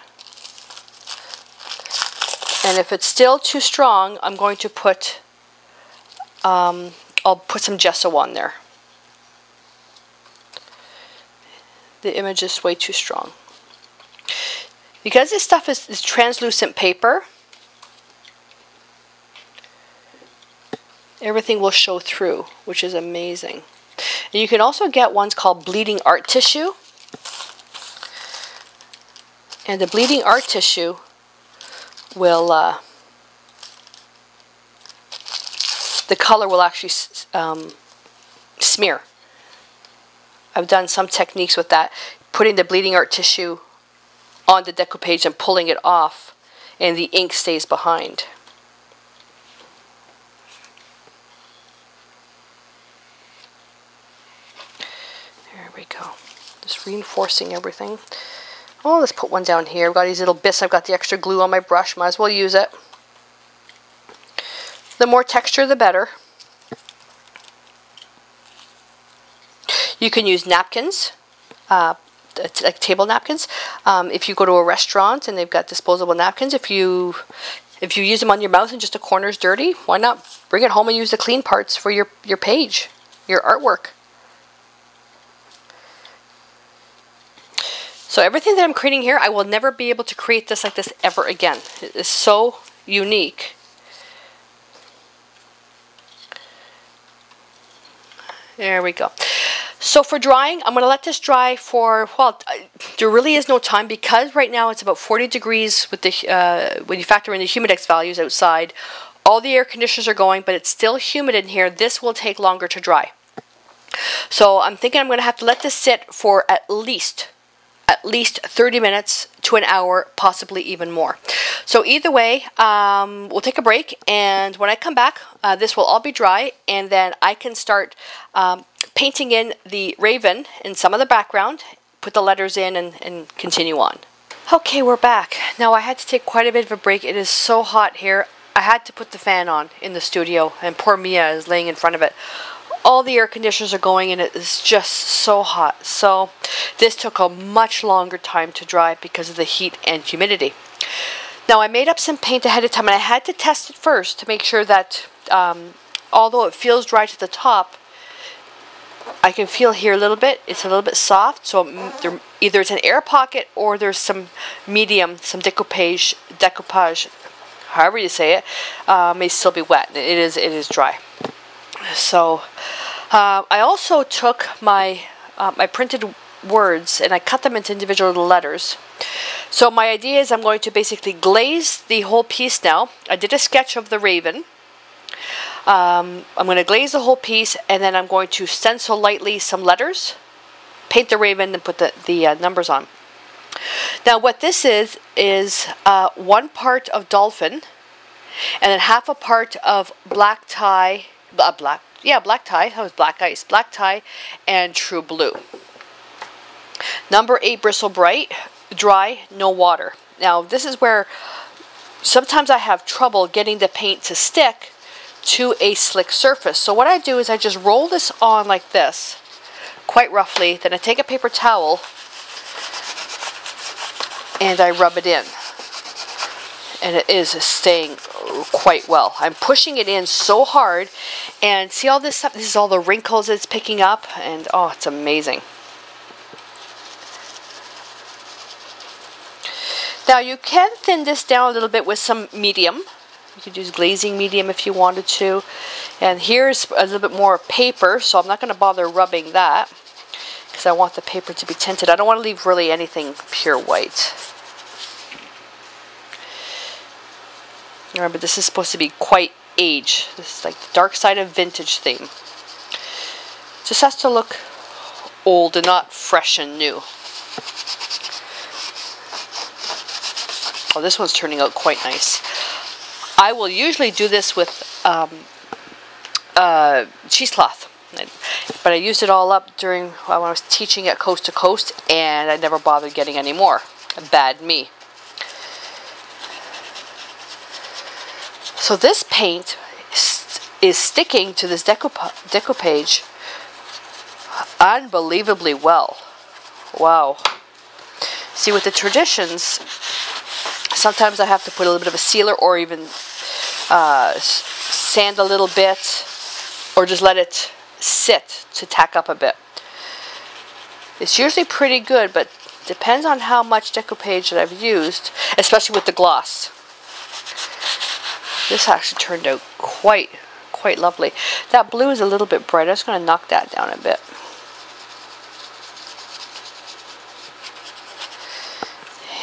And if it's still too strong, I'm going to put, I'll put some gesso on there. The image is way too strong. Because this stuff is translucent paper, everything will show through, which is amazing. And you can also get ones called bleeding art tissue. And the bleeding art tissue will, the color will actually smear. I've done some techniques with that, putting the bleeding art tissue on the decoupage and pulling it off, and the ink stays behind. There we go. Just reinforcing everything. Oh, let's put one down here. I've got these little bits. I've got the extra glue on my brush. Might as well use it. The more texture, the better. You can use napkins, like table napkins. If you go to a restaurant and they've got disposable napkins, if you use them on your mouth and just the corner's dirty, why not bring it home and use the clean parts for your page, your artwork. So everything that I'm creating here, I will never be able to create this like this ever again. It is so unique. There we go. So for drying, I'm going to let this dry for, well, there really is no time because right now it's about 40 degrees with the when you factor in the humidex values outside. All the air conditioners are going, but it's still humid in here. This will take longer to dry. So I'm thinking I'm going to have to let this sit for at least 30 minutes to an hour, possibly even more. So either way, we'll take a break, and when I come back, this will all be dry, and then I can start painting in the raven in some of the background, put the letters in, and continue on. Okay, we're back. Now I had to take quite a bit of a break. It is so hot here. I had to put the fan on in the studio, and poor Mia is laying in front of it. All the air conditioners are going and it is just so hot. So this took a much longer time to dry because of the heat and humidity. Now I made up some paint ahead of time and I had to test it first to make sure that although it feels dry to the top, I can feel here a little bit, it's a little bit soft, so either it's an air pocket or there's some medium, some decoupage, however you say it, may still be wet. It is dry. So I also took my my printed words and I cut them into individual little letters. So my idea is I'm going to basically glaze the whole piece now. I did a sketch of the raven. I'm going to glaze the whole piece, and then I'm going to stencil lightly some letters, paint the raven, and put the numbers on. Now what this is 1 part of dolphin, and then half a part of black tie, black tie, that was black ice, black tie, and true blue. Number 8 bristle bright, dry, no water. Now this is where sometimes I have trouble getting the paint to stick to a slick surface. So what I do is I just roll this on like this, quite roughly, then I take a paper towel and I rub it in. And it is staying quite well. I'm pushing it in so hard, and see all this stuff, this is all the wrinkles it's picking up, and oh, it's amazing. Now you can thin this down a little bit with some medium. You could use glazing medium if you wanted to. And here's a little bit more paper, so I'm not going to bother rubbing that because I want the paper to be tinted. I don't want to leave really anything pure white. Remember, this is supposed to be quite age. This is like the dark side of vintage theme. Just has to look old and not fresh and new. Oh, this one's turning out quite nice. I will usually do this with cheesecloth, but I used it all up during when I was teaching at Coast to Coast, and I never bothered getting any more. Bad me. So this paint is sticking to this decoupage unbelievably well. Wow. See, with the traditions, sometimes I have to put a little bit of a sealer or even sand a little bit, or just let it sit to tack up a bit. It's usually pretty good, but depends on how much decoupage that I've used, especially with the gloss. This actually turned out quite lovely. That blue is a little bit bright. I'm just going to knock that down a bit.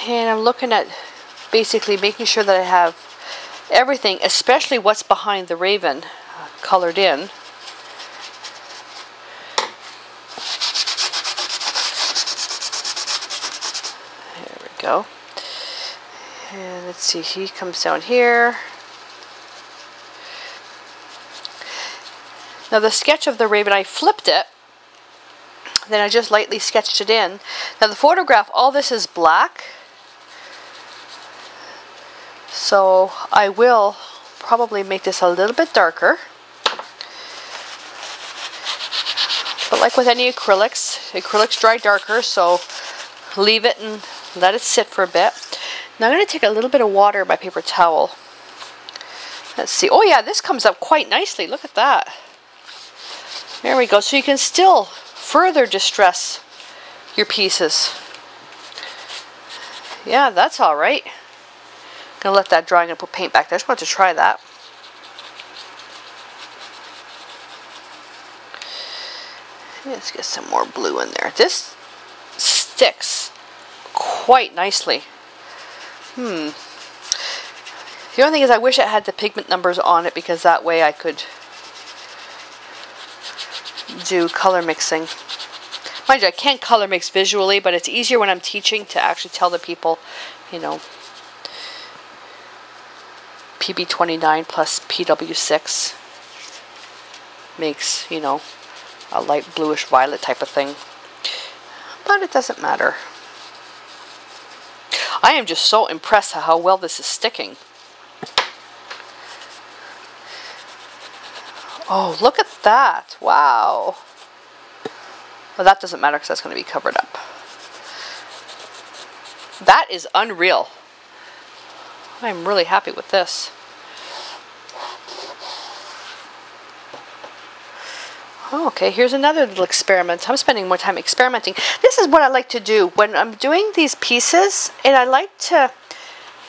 And I'm looking at basically making sure that I have everything, especially what's behind the raven, colored in. There we go. And let's see, he comes down here. Now the sketch of the raven, I flipped it, then I just lightly sketched it in. Now the photograph, all this is black, so I will probably make this a little bit darker. But like with any acrylics dry darker, so leave it and let it sit for a bit. Now I'm going to take a little bit of water in my paper towel. Let's see. Oh yeah, this comes up quite nicely. Look at that. There we go. So you can still further distress your pieces. Yeah, that's all right. I'm going to let that dry. I'm going to put paint back there. I just wanted to try that. Let's get some more blue in there. This sticks quite nicely. The only thing is I wish it had the pigment numbers on it, because that way I could do color mixing. Mind you, I can't color mix visually, but it's easier when I'm teaching to actually tell the people, you know, PB29 plus PW6 makes, you know, a light bluish violet type of thing. But it doesn't matter. I am just so impressed at how well this is sticking. Oh, look at that. Wow. Well, that doesn't matter because that's going to be covered up. That is unreal. I'm really happy with this. Oh, okay, here's another little experiment. I'm spending more time experimenting. This is what I like to do when I'm doing these pieces, and I like to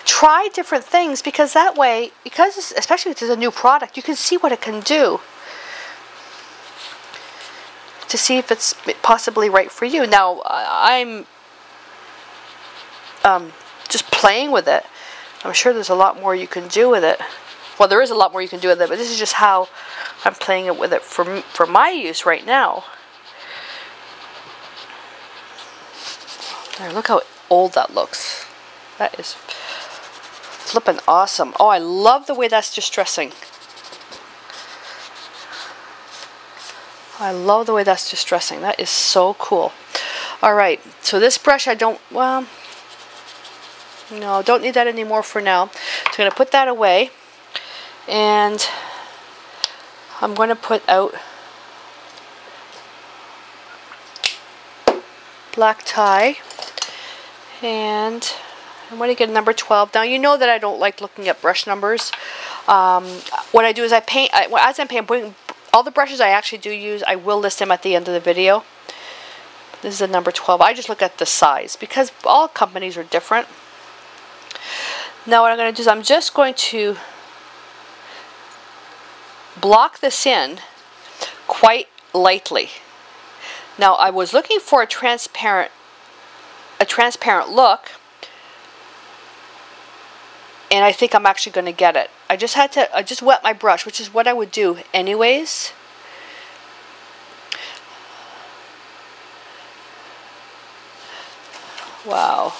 try different things, because that way, especially if it's a new product, you can see what it can do to see if it's possibly right for you. Now, I'm just playing with it. I'm sure there's a lot more you can do with it. Well, there is a lot more you can do with it, but this is just how I'm playing it with it for my use right now. There, look how old that looks. That is flippin' awesome. Oh, I love the way that's distressing. I love the way that's distressing. That is so cool. Alright, so this brush I don't, well, no, don't need that anymore for now. So I'm going to put that away. And I'm going to put out black tie, and I'm going to get number 12. Now, you know that I don't like looking at brush numbers. What I do is I paint, as I'm painting, all the brushes I actually do use, I will list them at the end of the video. This is a number 12. I just look at the size, because all companies are different. Now what I'm going to do is I'm just going to block this in quite lightly. Now I was looking for a transparent look, and I think I'm actually going to get it. I just wet my brush, which is what I would do anyways. Wow.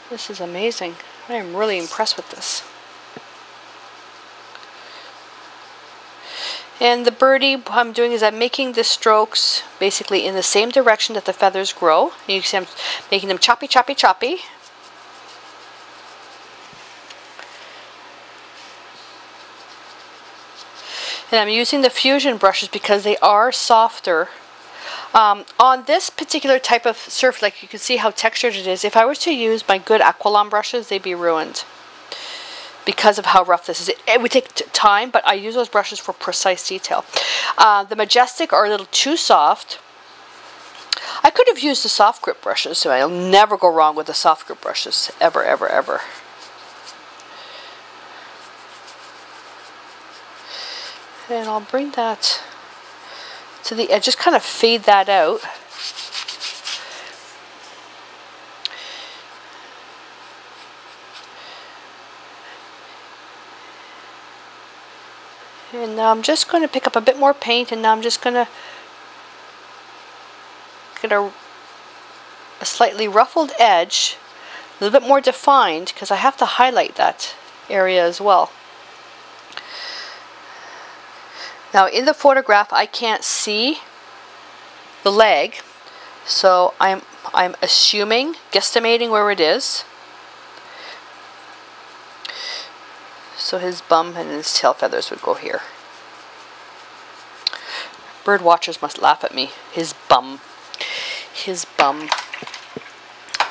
This is amazing. I am really impressed with this. And the birdie, what I'm doing is I'm making the strokes basically in the same direction that the feathers grow. And you can see I'm making them choppy, choppy, choppy. And I'm using the fusion brushes because they are softer. On this particular type of surface, like you can see how textured it is, if I were to use my good Aqualon brushes, they'd be ruined because of how rough this is. It would take time, but I use those brushes for precise detail. The Majestic are a little too soft. I could have used the soft grip brushes, so I'll never go wrong with the soft grip brushes, ever, ever, ever. And I'll bring that to the edge, just kind of fade that out. And now I'm just going to pick up a bit more paint, and now I'm just going to get a slightly ruffled edge, a little bit more defined, because I have to highlight that area as well. Now in the photograph I can't see the leg, so I'm assuming, guesstimating where it is. So his bum and his tail feathers would go here. Bird watchers must laugh at me. His bum. His bum.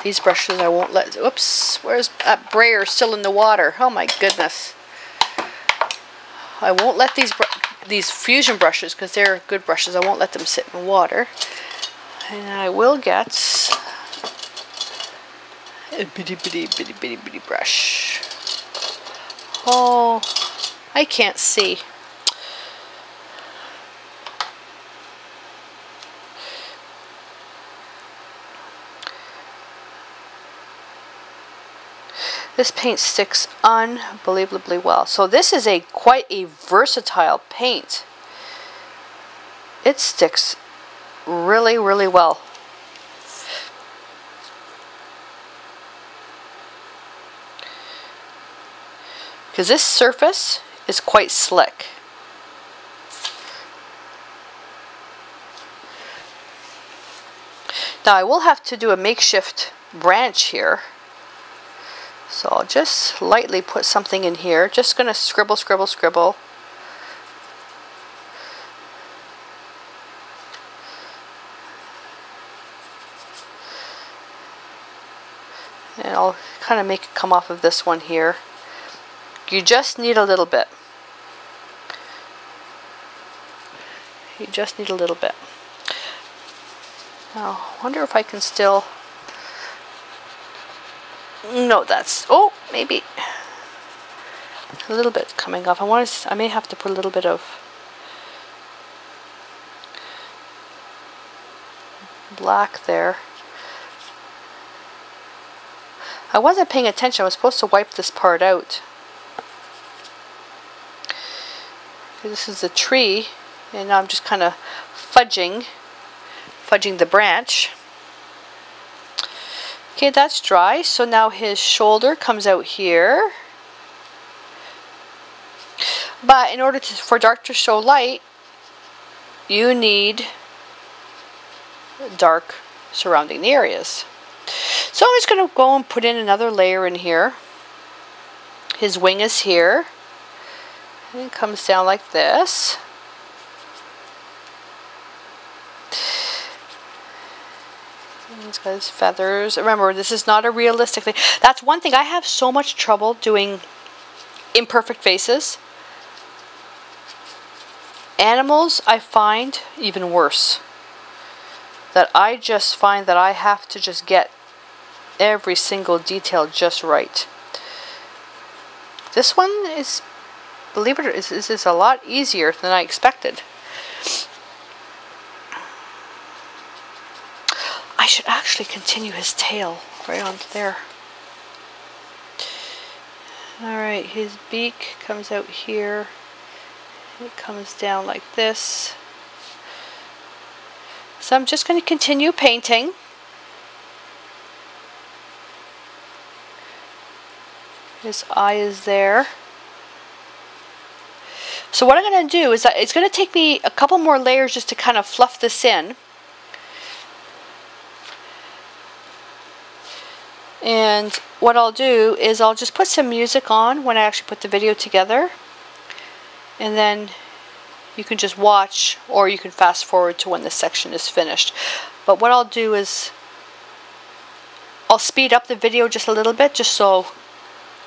These brushes I won't let... Oops, where's that brayer still in the water? Oh my goodness. I won't let these fusion brushes, because they're good brushes, I won't let them sit in water. And I will get a bitty brush. Oh, I can't see. This paint sticks unbelievably well. So this is quite a versatile paint. It sticks really, really well. Because this surface is quite slick. Now I will have to do a makeshift branch here. So I'll just lightly put something in here. Just going to scribble, scribble, scribble. And I'll kind of make it come off of this one here. You just need a little bit. You just need a little bit. Now, I wonder if I can still... No, that's... Oh, maybe a little bit coming off. I may have to put a little bit of black there. I wasn't paying attention. I was supposed to wipe this part out. This is the tree, and now I'm just kind of fudging the branch. Okay, that's dry. So now his shoulder comes out here. But in order for dark to show light, you need dark surrounding the areas. So I'm just going to go and put in another layer in here. His wing is here. And it comes down like this. And he's got his feathers. Remember, this is not a realistic thing. That's one thing. I have so much trouble doing imperfect faces. Animals, I find even worse. That I just find that I have to just get every single detail just right. This one is, believe it or not, is a lot easier than I expected. I should actually continue his tail right on there. Alright, his beak comes out here. It comes down like this. So I'm just going to continue painting. His eye is there. So what I'm going to do is that it's going to take me a couple more layers just to kind of fluff this in. And what I'll do is I'll just put some music on when I actually put the video together. And then you can just watch, or you can fast forward to when this section is finished. But what I'll do is I'll speed up the video just a little bit, just so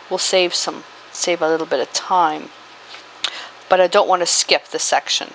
we'll save a little bit of time. But I don't want to skip the section.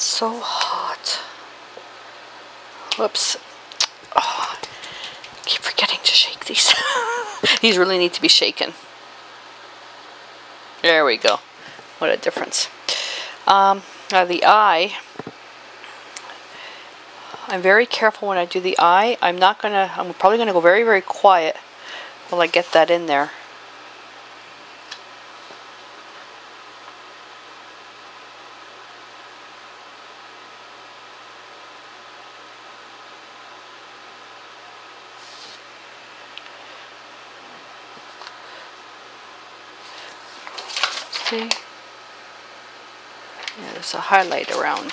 so hot. Whoops. Oh, I keep forgetting to shake these. These really need to be shaken. There we go. What a difference. Now the eye, I'm very careful when I do the eye. I'm probably gonna go very, very quiet while I get that in there. See? Yeah, there's a highlight around.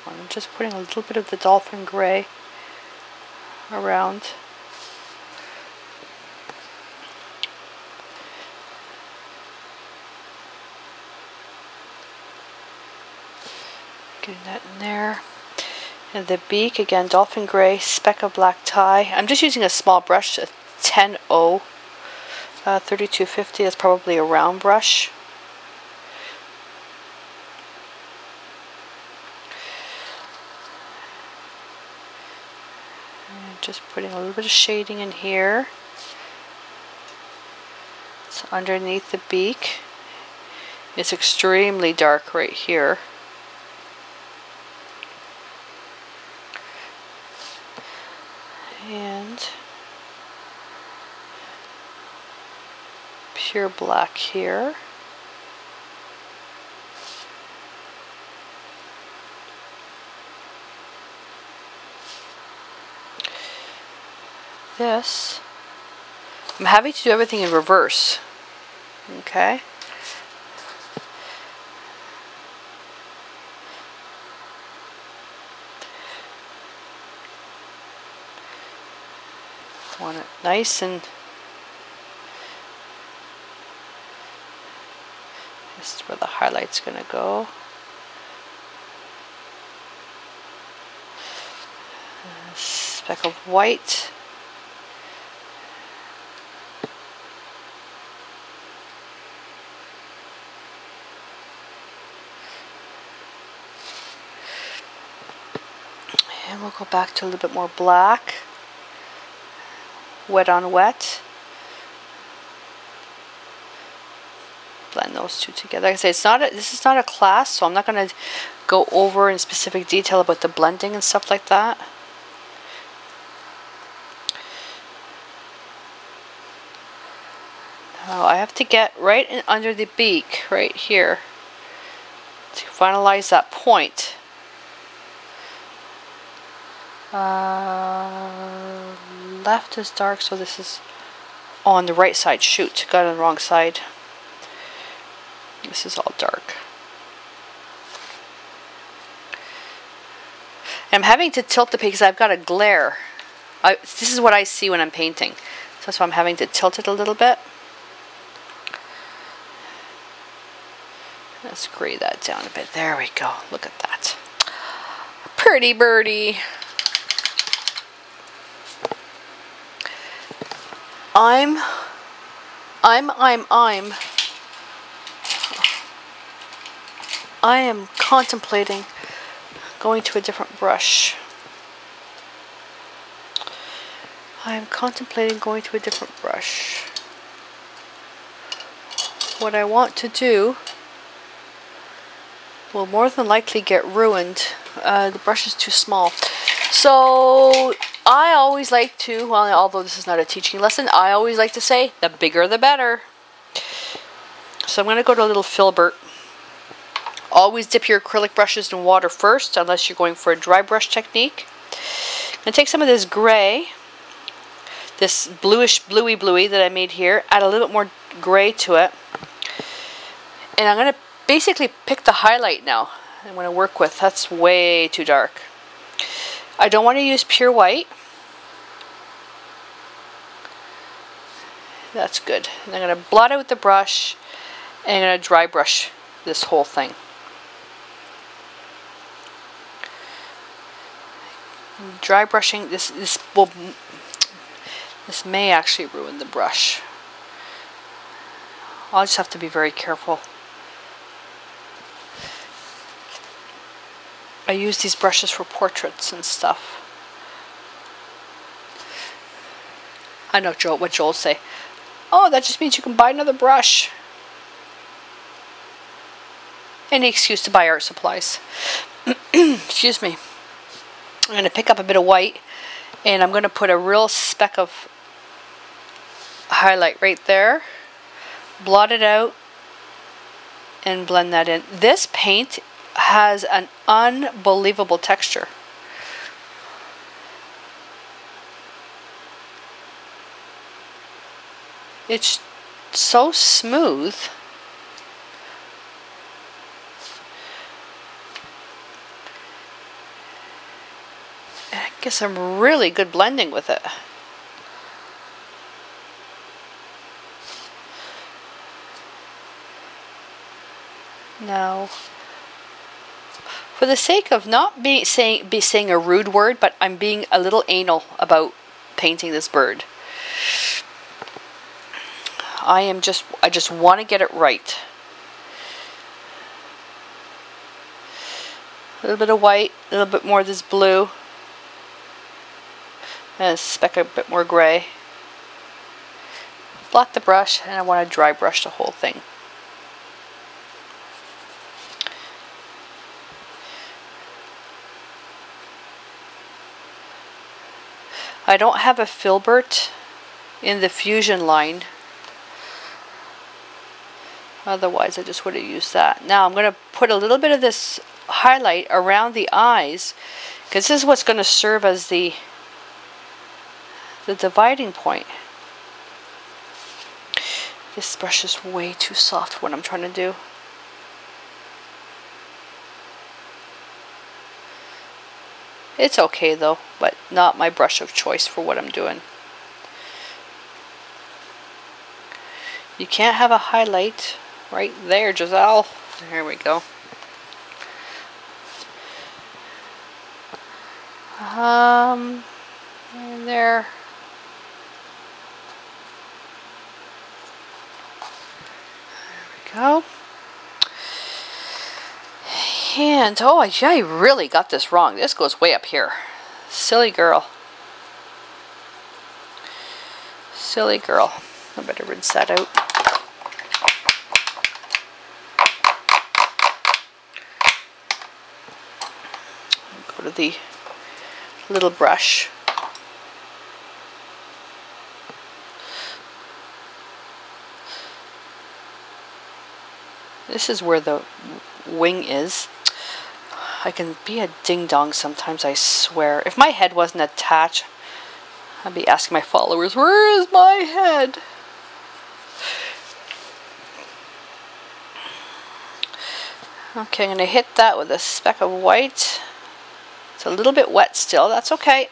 I'm just putting a little bit of the dolphin gray around. Getting that in there. And the beak, again, dolphin gray, speck of black tie. I'm just using a small brush, a 10-0, 3250. That's probably a round brush. And just putting a little bit of shading in here. It's underneath the beak. It's extremely dark right here. And pure black here. This, I'm having to do everything in reverse. Okay. Want it nice and this is where the highlight's going to go. A speck of white. And we'll go back to a little bit more black. Wet on wet. Blend those two together. Like I say, this is not a class, so I'm not going to go over in specific detail about the blending and stuff like that. Now I have to get right in under the beak, right here, to finalize that point. Left is dark, so this is on the right side. Shoot, got it on the wrong side. This is all dark. I'm having to tilt the page because I've got a glare. This is what I see when I'm painting. So that's why I'm having to tilt it a little bit. Let's gray that down a bit. There we go. Look at that. Pretty birdie. I am contemplating going to a different brush. I am contemplating going to a different brush. What I want to do will more than likely get ruined. The brush is too small. So I always like to, well, although this is not a teaching lesson, I always like to say the bigger the better. So I'm going to go to a little filbert. Always dip your acrylic brushes in water first, unless you're going for a dry brush technique. I'm going to take some of this gray, this bluish, bluey that I made here, add a little bit more gray to it. And I'm going to basically pick the highlight now I'm going to work with. That's way too dark. I don't want to use pure white. That's good. And I'm going to blot out with the brush and I'm going to dry brush this whole thing. Dry brushing, this will This may actually ruin the brush. I'll just have to be very careful. I use these brushes for portraits and stuff. I know what Joel say. Oh, that just means you can buy another brush. Any excuse to buy art supplies. Excuse me. I'm going to pick up a bit of white and I'm going to put a real speck of highlight right there. Blot it out and blend that in. This paint has an unbelievable texture. It's so smooth. And I get some really good blending with it. Now, for the sake of not saying a rude word, but I'm being a little anal about painting this bird. I just want to get it right. A little bit of white, a little bit more of this blue, and a speck a bit more gray. Block the brush, and I want to dry brush the whole thing. I don't have a filbert in the fusion line. Otherwise, I just would have used that. Now I'm going to put a little bit of this highlight around the eyes, because this is what's going to serve as the dividing point. This brush is way too soft for what I'm trying to do. It's okay though, but not my brush of choice for what I'm doing. You can't have a highlight right there, Gisele. There we go. And there. There we go. And, oh, I really got this wrong. This goes way up here. Silly girl. Silly girl. I better rinse that out. Go to the little brush. This is where the wing is. I can be a ding-dong sometimes, I swear. If my head wasn't attached, I'd be asking my followers, where is my head? Okay, I'm going to hit that with a speck of white. It's a little bit wet still, that's okay.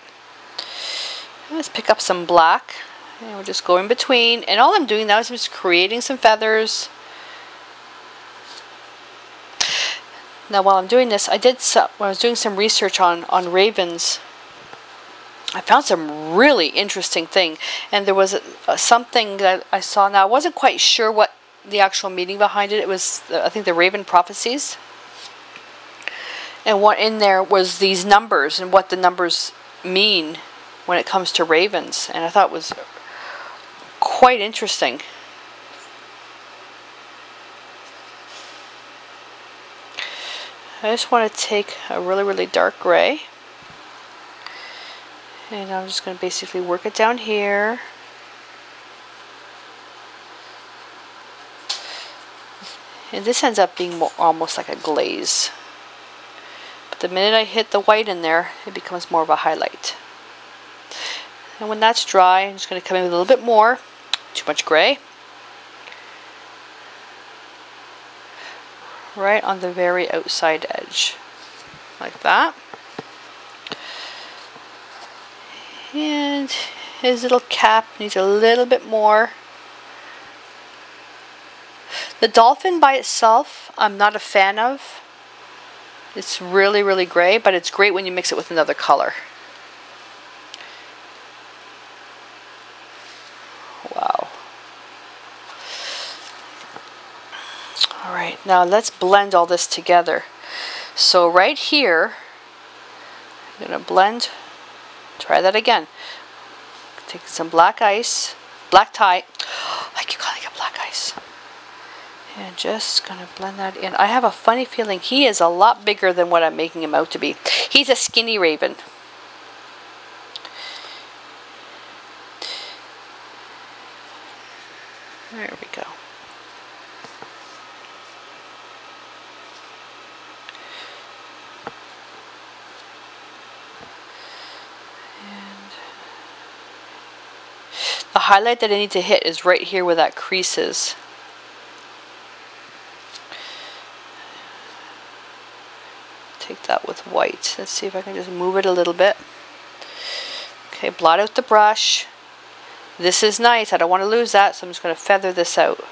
Let's pick up some black. And we'll just go in between. And all I'm doing now is I'm just creating some feathers. Now while I'm doing this, when I was doing some research on ravens, I found some really interesting thing. And there was something that I saw. Now I wasn't quite sure what the actual meaning behind it. It was, I think, the Raven Prophecies. And what in there was these numbers and what the numbers mean when it comes to ravens. And I thought it was quite interesting. I just want to take a really, really dark gray, and I'm just going to basically work it down here. And this ends up being almost like a glaze. But the minute I hit the white in there, it becomes more of a highlight. And when that's dry, I'm just going to come in with a little bit more. Too much gray. Right on the very outside edge, like that. And his little cap needs a little bit more. The dolphin by itself, I'm not a fan of. It's really, really gray, but it's great when you mix it with another color. Now let's blend all this together. So right here, I'm going to blend, try that again. Take some black ice, black tie. I keep calling it black ice. And just going to blend that in. I have a funny feeling he is a lot bigger than what I'm making him out to be. He's a skinny raven. There we go. The highlight that I need to hit is right here where that crease is. Take that with white. Let's see if I can just move it a little bit. Okay, blot out the brush. This is nice. I don't want to lose that, so I'm just going to feather this out.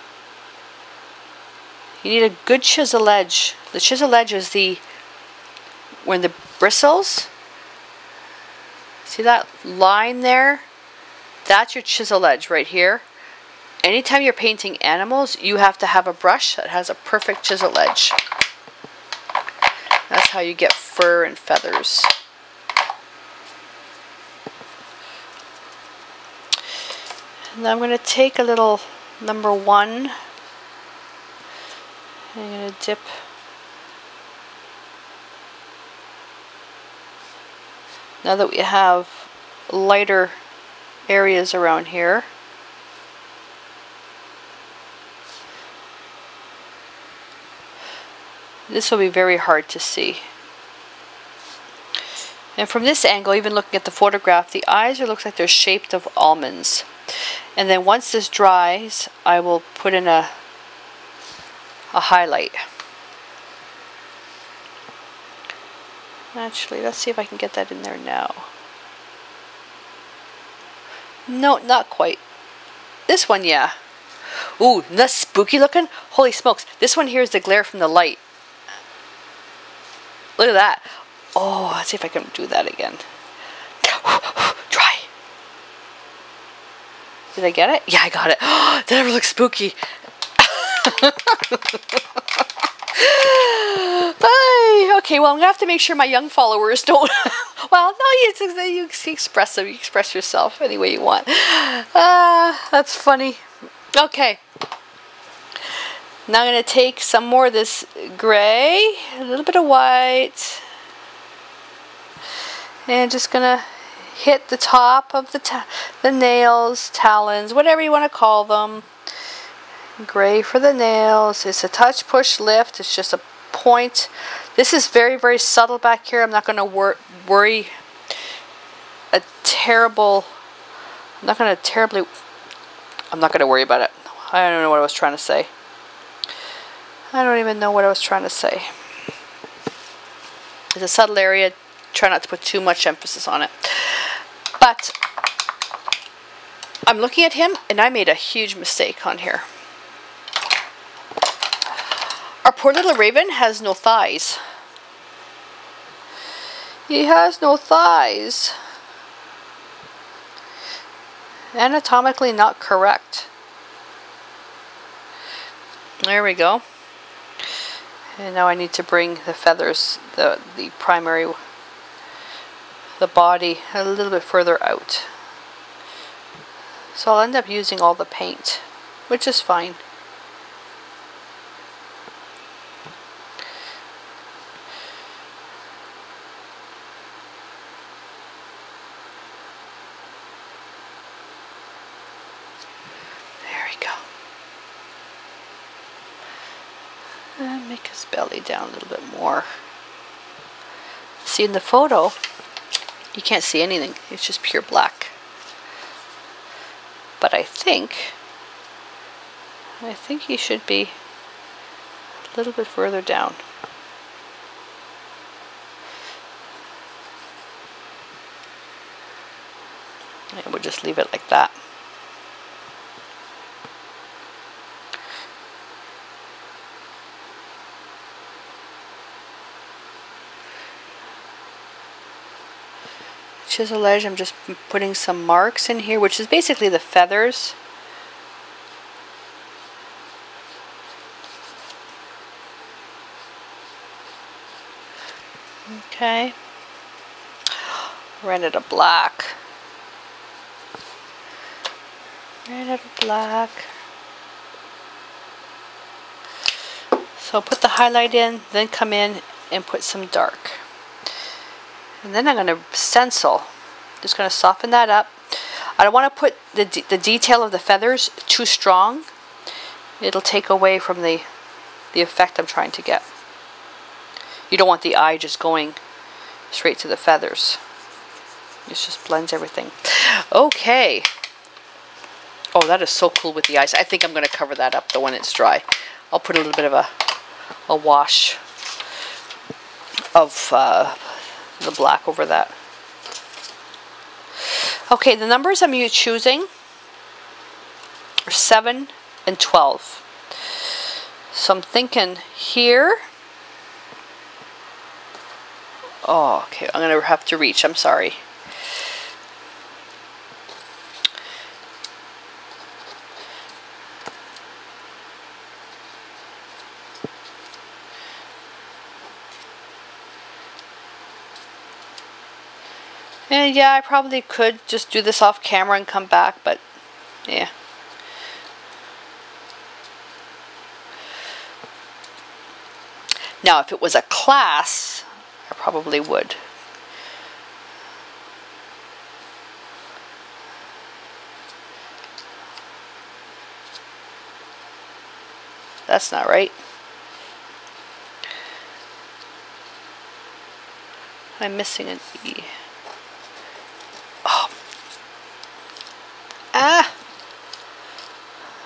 You need a good chisel edge. The chisel edge is when the bristles, see that line there? That's your chisel edge right here. Anytime you're painting animals, you have to have a brush that has a perfect chisel edge. That's how you get fur and feathers. Now I'm going to take a little number 1. I'm going to dip now that we have lighter areas around here. This will be very hard to see. And from this angle, even looking at the photograph, the eyes looks like they're shaped of almonds. And then once this dries, I will put in a highlight. Actually, let's see if I can get that in there now. No, not quite. This one, yeah. Ooh, that's spooky looking. Holy smokes. This one here is the glare from the light. Look at that. Oh, let's see if I can do that again. Dry. Did I get it? Yeah, I got it. That never looks spooky. Bye. Okay, well, I'm going to have to make sure my young followers don't... Well, no, you express them. You express yourself any way you want. That's funny. Okay. Now I'm going to take some more of this gray, a little bit of white, and just going to hit the top of the nails, talons, whatever you want to call them. Gray for the nails. It's a touch, push, lift. It's just a point. This is very, very subtle back here. I'm not going to worry a terrible... I'm not going to worry about it. I don't know what I was trying to say. I don't even know what I was trying to say. It's a subtle area. Try not to put too much emphasis on it. But I'm looking at him and I made a huge mistake on here. Our poor little raven has no thighs. He has no thighs. Anatomically not correct. There we go. And now I need to bring the feathers, the primary, the body a little bit further out. So I'll end up using all the paint, which is fine. And make his belly down a little bit more. See, in the photo, you can't see anything. It's just pure black. But I think he should be a little bit further down. And we'll just leave it like that. Chisel edge, I'm just putting some marks in here, which is basically the feathers. Okay. Ran out of black. Ran out of black. So put the highlight in, then come in and put some dark. And then I'm going to stencil. Just going to soften that up. I don't want to put the detail of the feathers too strong. It'll take away from the effect I'm trying to get. You don't want the eye just going straight to the feathers. It just blends everything. Okay. Oh, that is so cool with the eyes. I think I'm going to cover that up though when it's dry. I'll put a little bit of a wash of the black over that. Okay, the numbers I'm choosing are 7 and 12. So I'm thinking here. Oh, okay, I'm going to have to reach. I'm sorry. And yeah, I probably could just do this off camera and come back, but yeah. Now, if it was a class, I probably would. That's not right. I'm missing an E. Oh. Ah!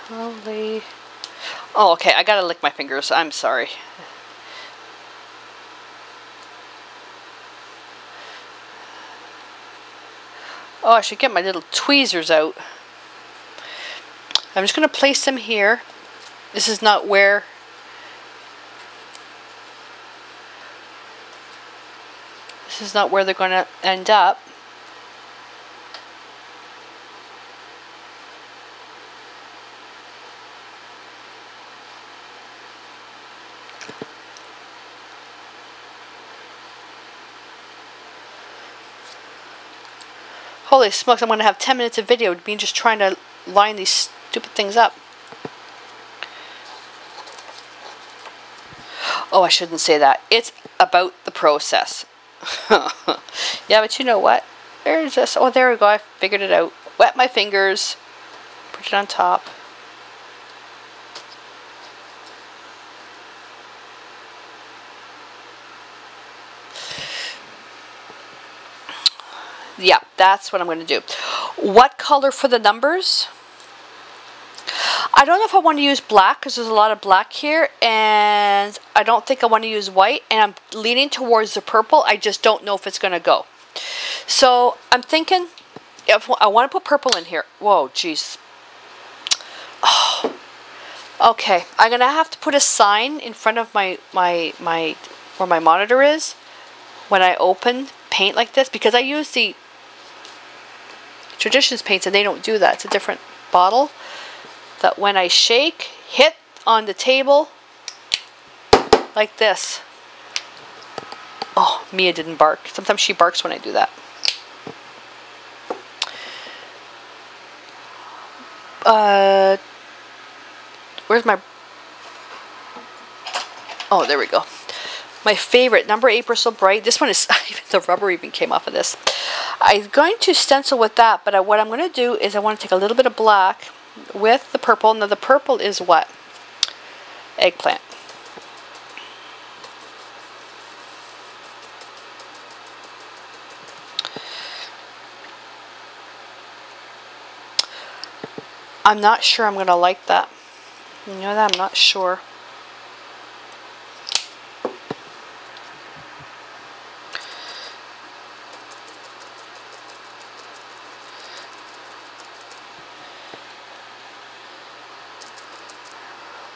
Holy. Oh, okay, I gotta lick my fingers. I'm sorry. Oh, I should get my little tweezers out. I'm just gonna place them here. This is not where they're gonna end up. Holy smokes, I'm going to have 10 minutes of video of me just trying to line these stupid things up. Oh, I shouldn't say that. It's about the process. Yeah, but you know what? There's this. Oh, there we go. I figured it out. Wet my fingers. Put it on top. Yeah, that's what I'm going to do. What color for the numbers? I don't know if I want to use black because there's a lot of black here, and I don't think I want to use white, and I'm leaning towards the purple. I just don't know if it's going to go. So I'm thinking if I want to put purple in here. Whoa, jeez. Oh. Okay, I'm going to have to put a sign in front of my where my monitor is when I open paint like this, because I use the Traditions paints and they don't do that. It's a different bottle that when I shake, hit on the table like this. Oh, Mia didn't bark. Sometimes she barks when I do that. Where's my... Oh, there we go. My favorite, number 8 Bristle Bright. This one is, even the rubber even came off of this. I'm going to stencil with that, but what I'm going to do is I want to take a little bit of black with the purple. Now the purple is what? Eggplant. I'm not sure I'm going to like that. You know that? I'm not sure.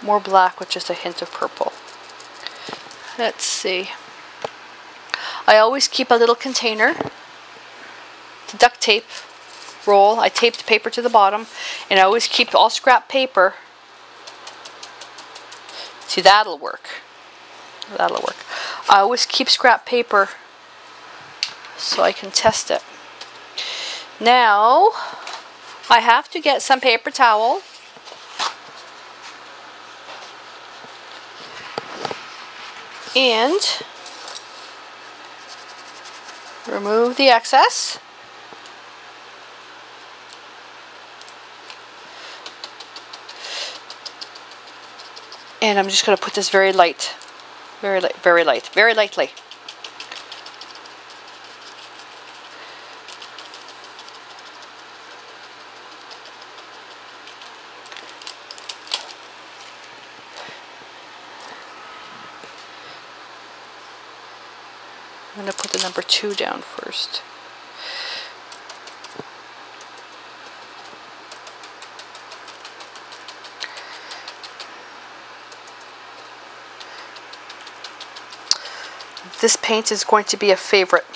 More black with just a hint of purple. Let's see. I always keep a little container to duct tape roll. I tape the paper to the bottom, and I always keep all scrap paper. See, that'll work. That'll work. I always keep scrap paper so I can test it. Now, I have to get some paper towel. And remove the excess. And I'm just going to put this very light, very lightly. I'm going to put the number 2 down first. This paint is going to be a favorite.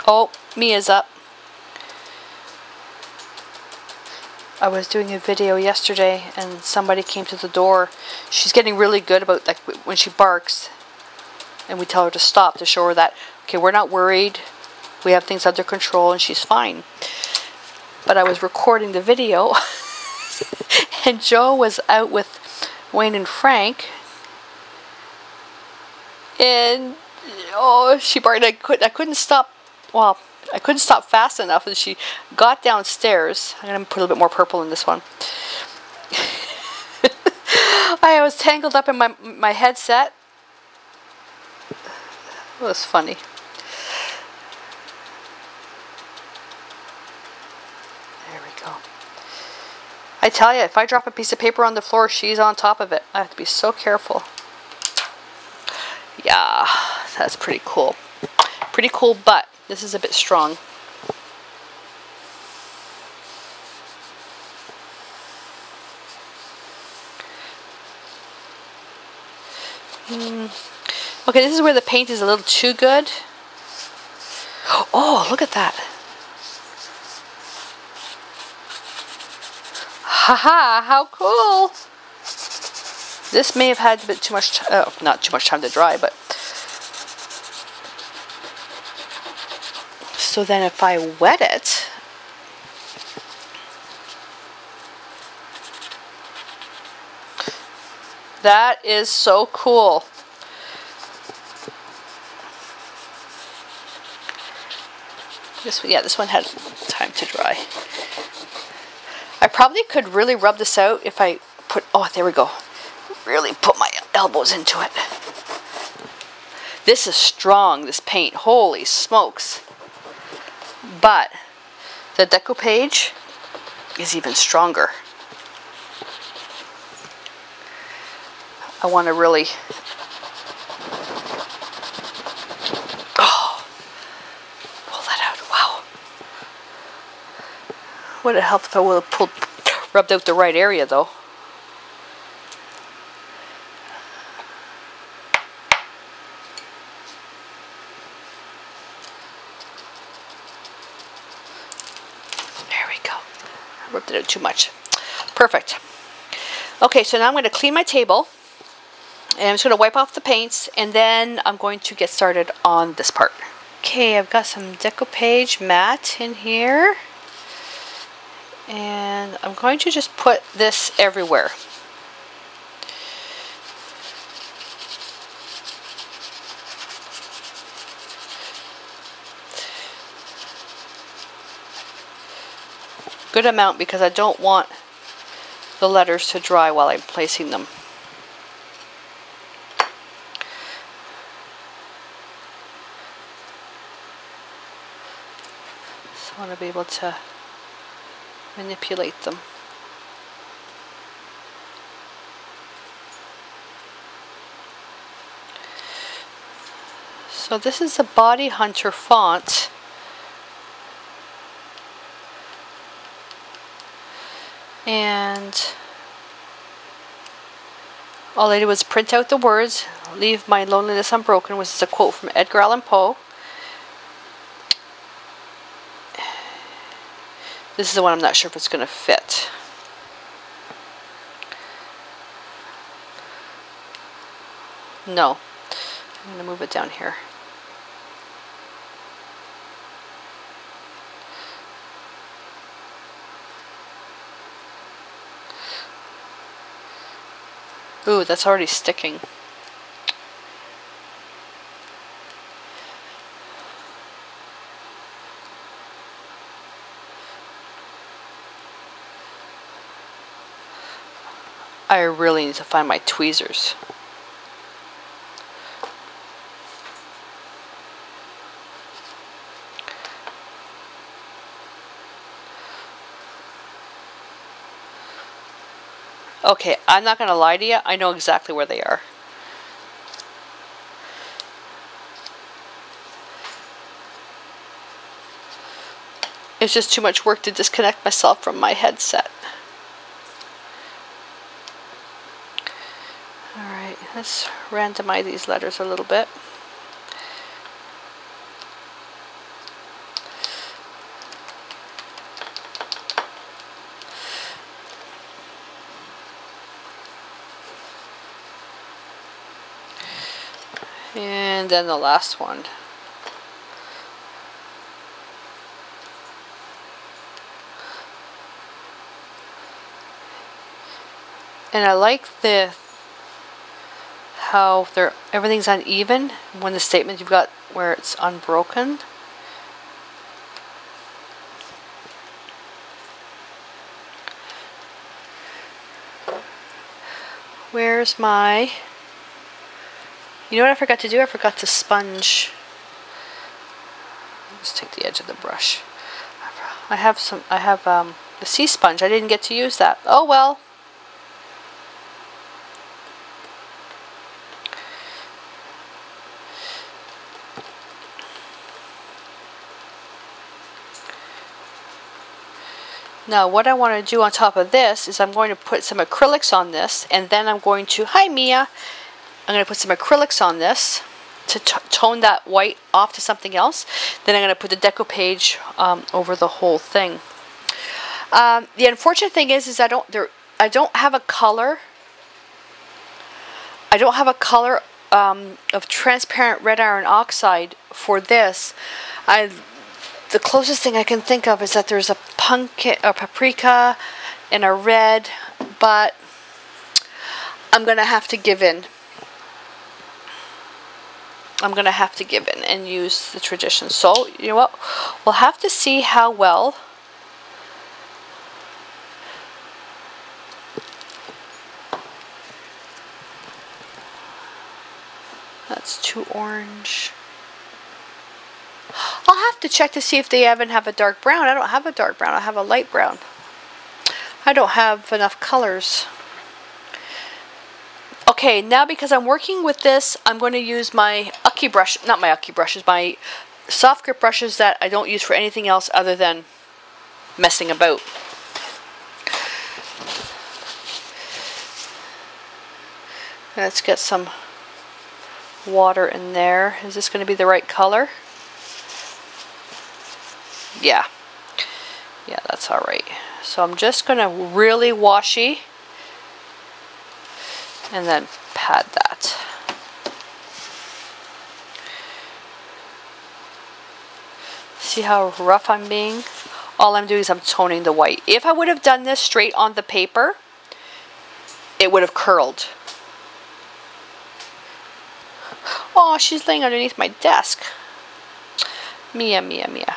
Oh, Mia's up. I was doing a video yesterday and somebody came to the door. She's getting really good about, like, when she barks and we tell her to stop, to show her that, okay, we're not worried, we have things under control and she's fine. But I was recording the video and Joe was out with Wayne and Frank. And oh, she barked. I couldn't stop. Well, I couldn't stop fast enough, and she got downstairs. I'm gonna put a little bit more purple in this one. I was tangled up in my headset. It was funny. There we go. I tell you, if I drop a piece of paper on the floor, she's on top of it. I have to be so careful. Yeah, that's pretty cool. Pretty cool, but this is a bit strong. Okay, this is where the paint is a little too good. Oh, look at that. Haha, how cool. This may have had a bit too much, not too much time to dry, but. So then if I wet it, that is so cool. This one had time to dry. I probably could really rub this out if I put, oh, there we go. Really put my elbows into it. This is strong, this paint. Holy smokes. But the DecoPage is even stronger. I want to really, pull that out. Wow. Would have helped if I would have rubbed out the right area though. Rubbed it out too much. Perfect. Okay, so now I'm going to clean my table. And I'm just going to wipe off the paints. And then I'm going to get started on this part. Okay, I've got some DecoPage matte in here. And I'm going to just put this everywhere. Good amount because I don't want the letters to dry while I'm placing them. So I want to be able to manipulate them. So this is the Body Hunter font. And all I did was print out the words, "Leave my loneliness unbroken," which is a quote from Edgar Allan Poe. This is the one I'm not sure if it's going to fit. No. I'm going to move it down here. Ooh, that's already sticking. I really need to find my tweezers. Okay, I'm not going to lie to you. I know exactly where they are. It's just too much work to disconnect myself from my headset. Alright, let's randomize these letters a little bit. And then the last one. And I like how everything's uneven when the statement you've got where it's unbroken. Where's my... You know what I forgot to do? I forgot to sponge. Let's take the edge of the brush. I have the sea sponge. I didn't get to use that. Oh well. Now what I want to do on top of this is I'm going to put some acrylics on this, and then I'm going to, hi Mia, I'm going to put some acrylics on this to tone that white off to something else. Then I'm going to put the deco page over the whole thing. The unfortunate thing is I don't have a color. I don't have a color of transparent red iron oxide for this. The closest thing I can think of is that there's a pumpkin, a paprika, and a red, but I'm going to have to give in. I'm going to have to give in and use the tradition. So, you know what? We'll have to see how well that's too orange. I'll have to check to see if they even have a dark brown. I don't have a dark brown. I have a light brown. I don't have enough colors. Okay, now because I'm working with this, I'm going to use my Ucky brush, not my Ucky brushes, my soft grip brushes that I don't use for anything else other than messing about. Let's get some water in there. Is this going to be the right color? Yeah. Yeah, that's alright. So I'm just going to really washy and then pat that. See how rough I'm being? All I'm doing is I'm toning the white. If I would have done this straight on the paper, it would have curled. Oh, she's laying underneath my desk. Mia, Mia, Mia.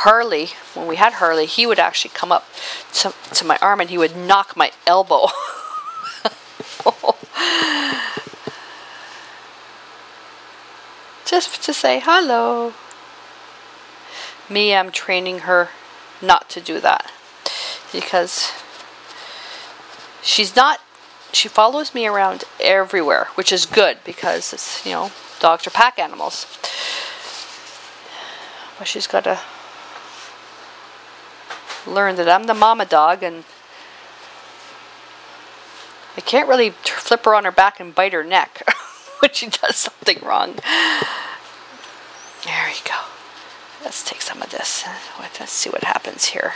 Harley, when we had Harley, he would actually come up to my arm and he would knock my elbow. Just to say hello. Me, I'm training her not to do that because she follows me around everywhere, which is good because it's, you know, dogs are pack animals. But she's got to learn that I'm the mama dog and I can't really flip her on her back and bite her neck when she does something wrong. There you go. Let's take some of this. Let's see what happens here.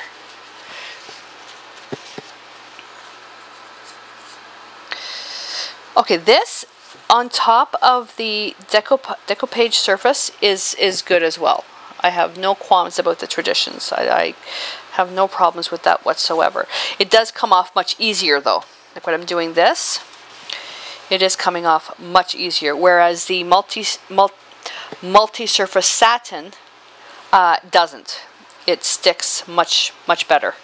Okay, this on top of the DecoPage surface is good as well. I have no qualms about the Traditions. I have no problems with that whatsoever. It does come off much easier though. Like when I'm doing this, it is coming off much easier. Whereas the multi-surface satin doesn't. It sticks much better.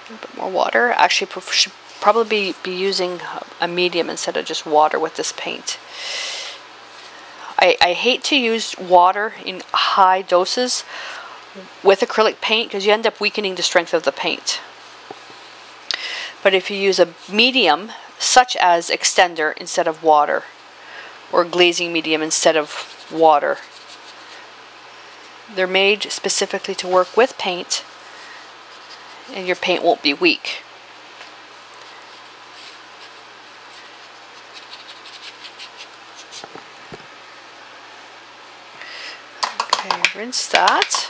A bit more water. Actually, should probably be using a medium instead of just water with this paint. I hate to use water in high doses with acrylic paint because you end up weakening the strength of the paint. But if you use a medium, such as extender instead of water, or glazing medium instead of water, they're made specifically to work with paint, and your paint won't be weak. Okay, rinse that.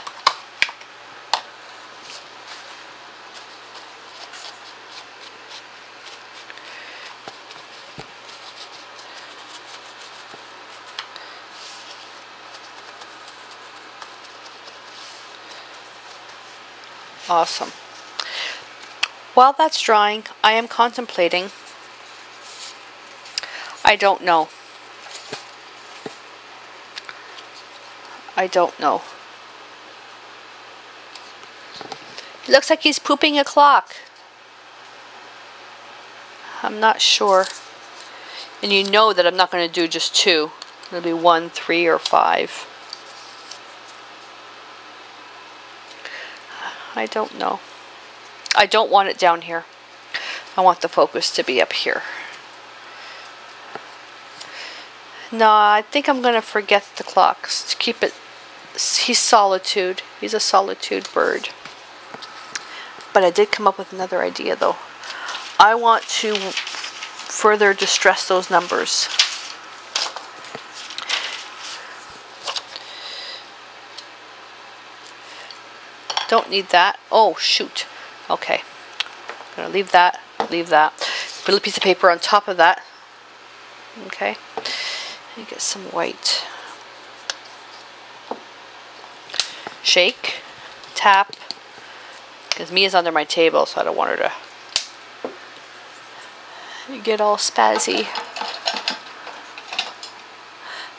Awesome. While that's drying, I am contemplating. I don't know. I don't know. It looks like he's pooping a clock. I'm not sure. And you know that I'm not going to do just 2. It'll be 1, 3, or 5. I don't know. I don't want it down here. I want the focus to be up here. No, I think I'm going to forget the clocks to keep it. He's solitude. He's a solitude bird. But I did come up with another idea though. I want to further distress those numbers. Don't need that. Oh shoot. Okay. I'm gonna leave that. Leave that. Put a piece of paper on top of that. Okay. And get some white. Shake. Tap. Because Mia's under my table, so I don't want her to get all spazzy.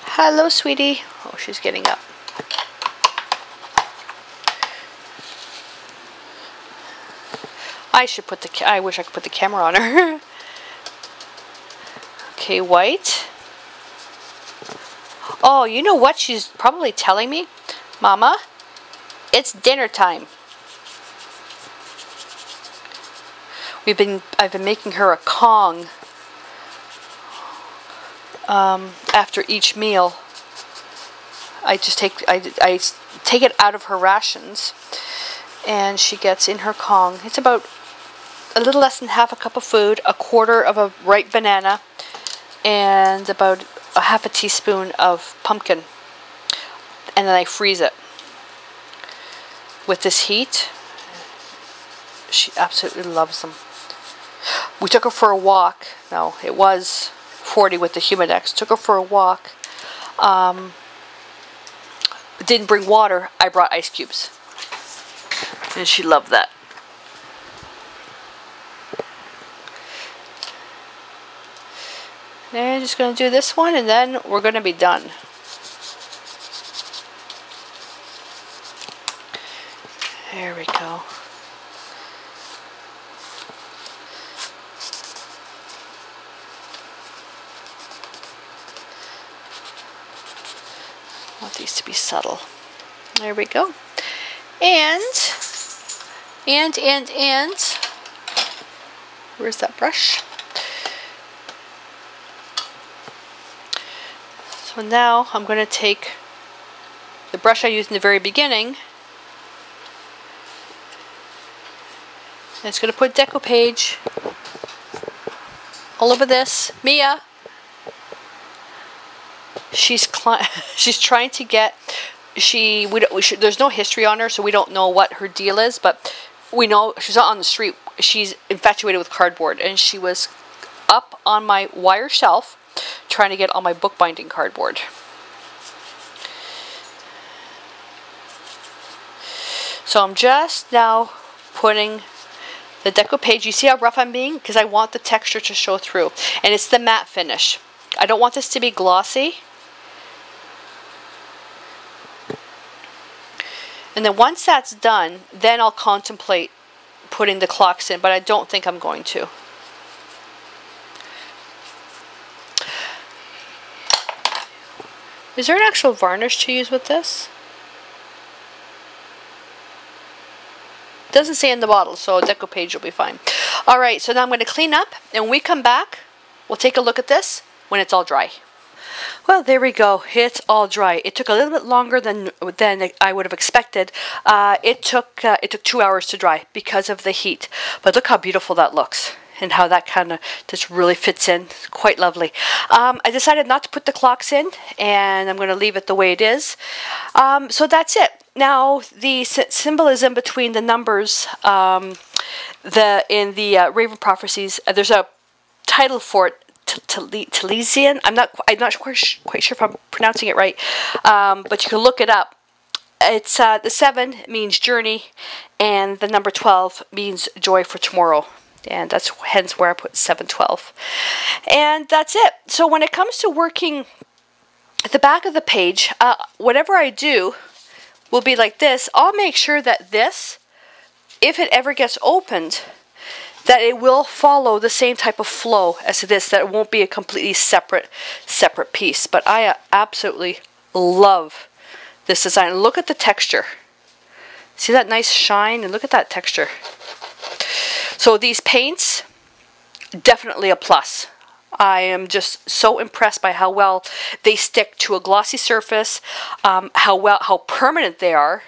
Hello, sweetie. Oh, she's getting up. I wish I could put the camera on her. Okay, white. Oh, you know what she's probably telling me? Mama, it's dinner time. I've been making her a Kong after each meal. I take it out of her rations, and she gets in her Kong. It's about a little less than half a cup of food, a quarter of a ripe banana, and about a half a teaspoon of pumpkin. And then I freeze it. With this heat, she absolutely loves them. We took her for a walk. No, it was 40 with the Humidex. Took her for a walk. Didn't bring water. I brought ice cubes. And she loved that. And I'm just going to do this one, and then we're going to be done. There we go. I want these to be subtle. There we go. And where's that brush? So now I'm going to take the brush I used in the very beginning, and it's going to put DecoPage all over this. Mia. She's trying to get. There's no history on her, so we don't know what her deal is. But we know she's not on the street. She's infatuated with cardboard, and she was up on my wire shelf trying to get all my bookbinding cardboard. So I'm just now putting the deco page. You see how rough I'm being? Because I want the texture to show through. And it's the matte finish. I don't want this to be glossy. And then once that's done, then I'll contemplate putting the clocks in, but I don't think I'm going to. Is there an actual varnish to use with this? It doesn't say in the bottle, so a deco page will be fine. Alright, so now I'm going to clean up, and when we come back, we'll take a look at this when it's all dry. Well, there we go. It's all dry. It took a little bit longer than I would have expected. It took 2 hours to dry because of the heat. But look how beautiful that looks, and how that kind of just really fits in. It's quite lovely. I decided not to put the clocks in, and I'm going to leave it the way it is. So that's it. Now, the symbolism between the numbers in the Raven Prophecies, there's a title for it. Talesian. I'm not quite sure if I'm pronouncing it right, but you can look it up. It's the 7 means journey, and the number 12 means joy for tomorrow, and that's hence where I put 712. And that's it. So when it comes to working at the back of the page, whatever I do will be like this. I'll make sure that this, if it ever gets opened, that it will follow the same type of flow as this, that it won't be a completely separate piece. But I absolutely love this design. Look at the texture. See that nice shine? And look at that texture. So these paints, definitely a plus. I am just so impressed by how well they stick to a glossy surface, how permanent they are.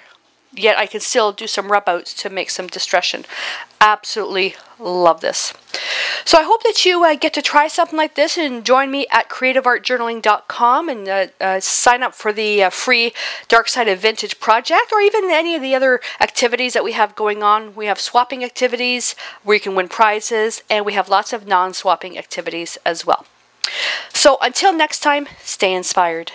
Yet I can still do some rub outs to make some distraction. Absolutely love this. So I hope that you get to try something like this and join me at creativeartjournaling.com and sign up for the free Dark Side of Vintage project, or even any of the other activities that we have going on. We have swapping activities where you can win prizes, and we have lots of non-swapping activities as well. So until next time, stay inspired.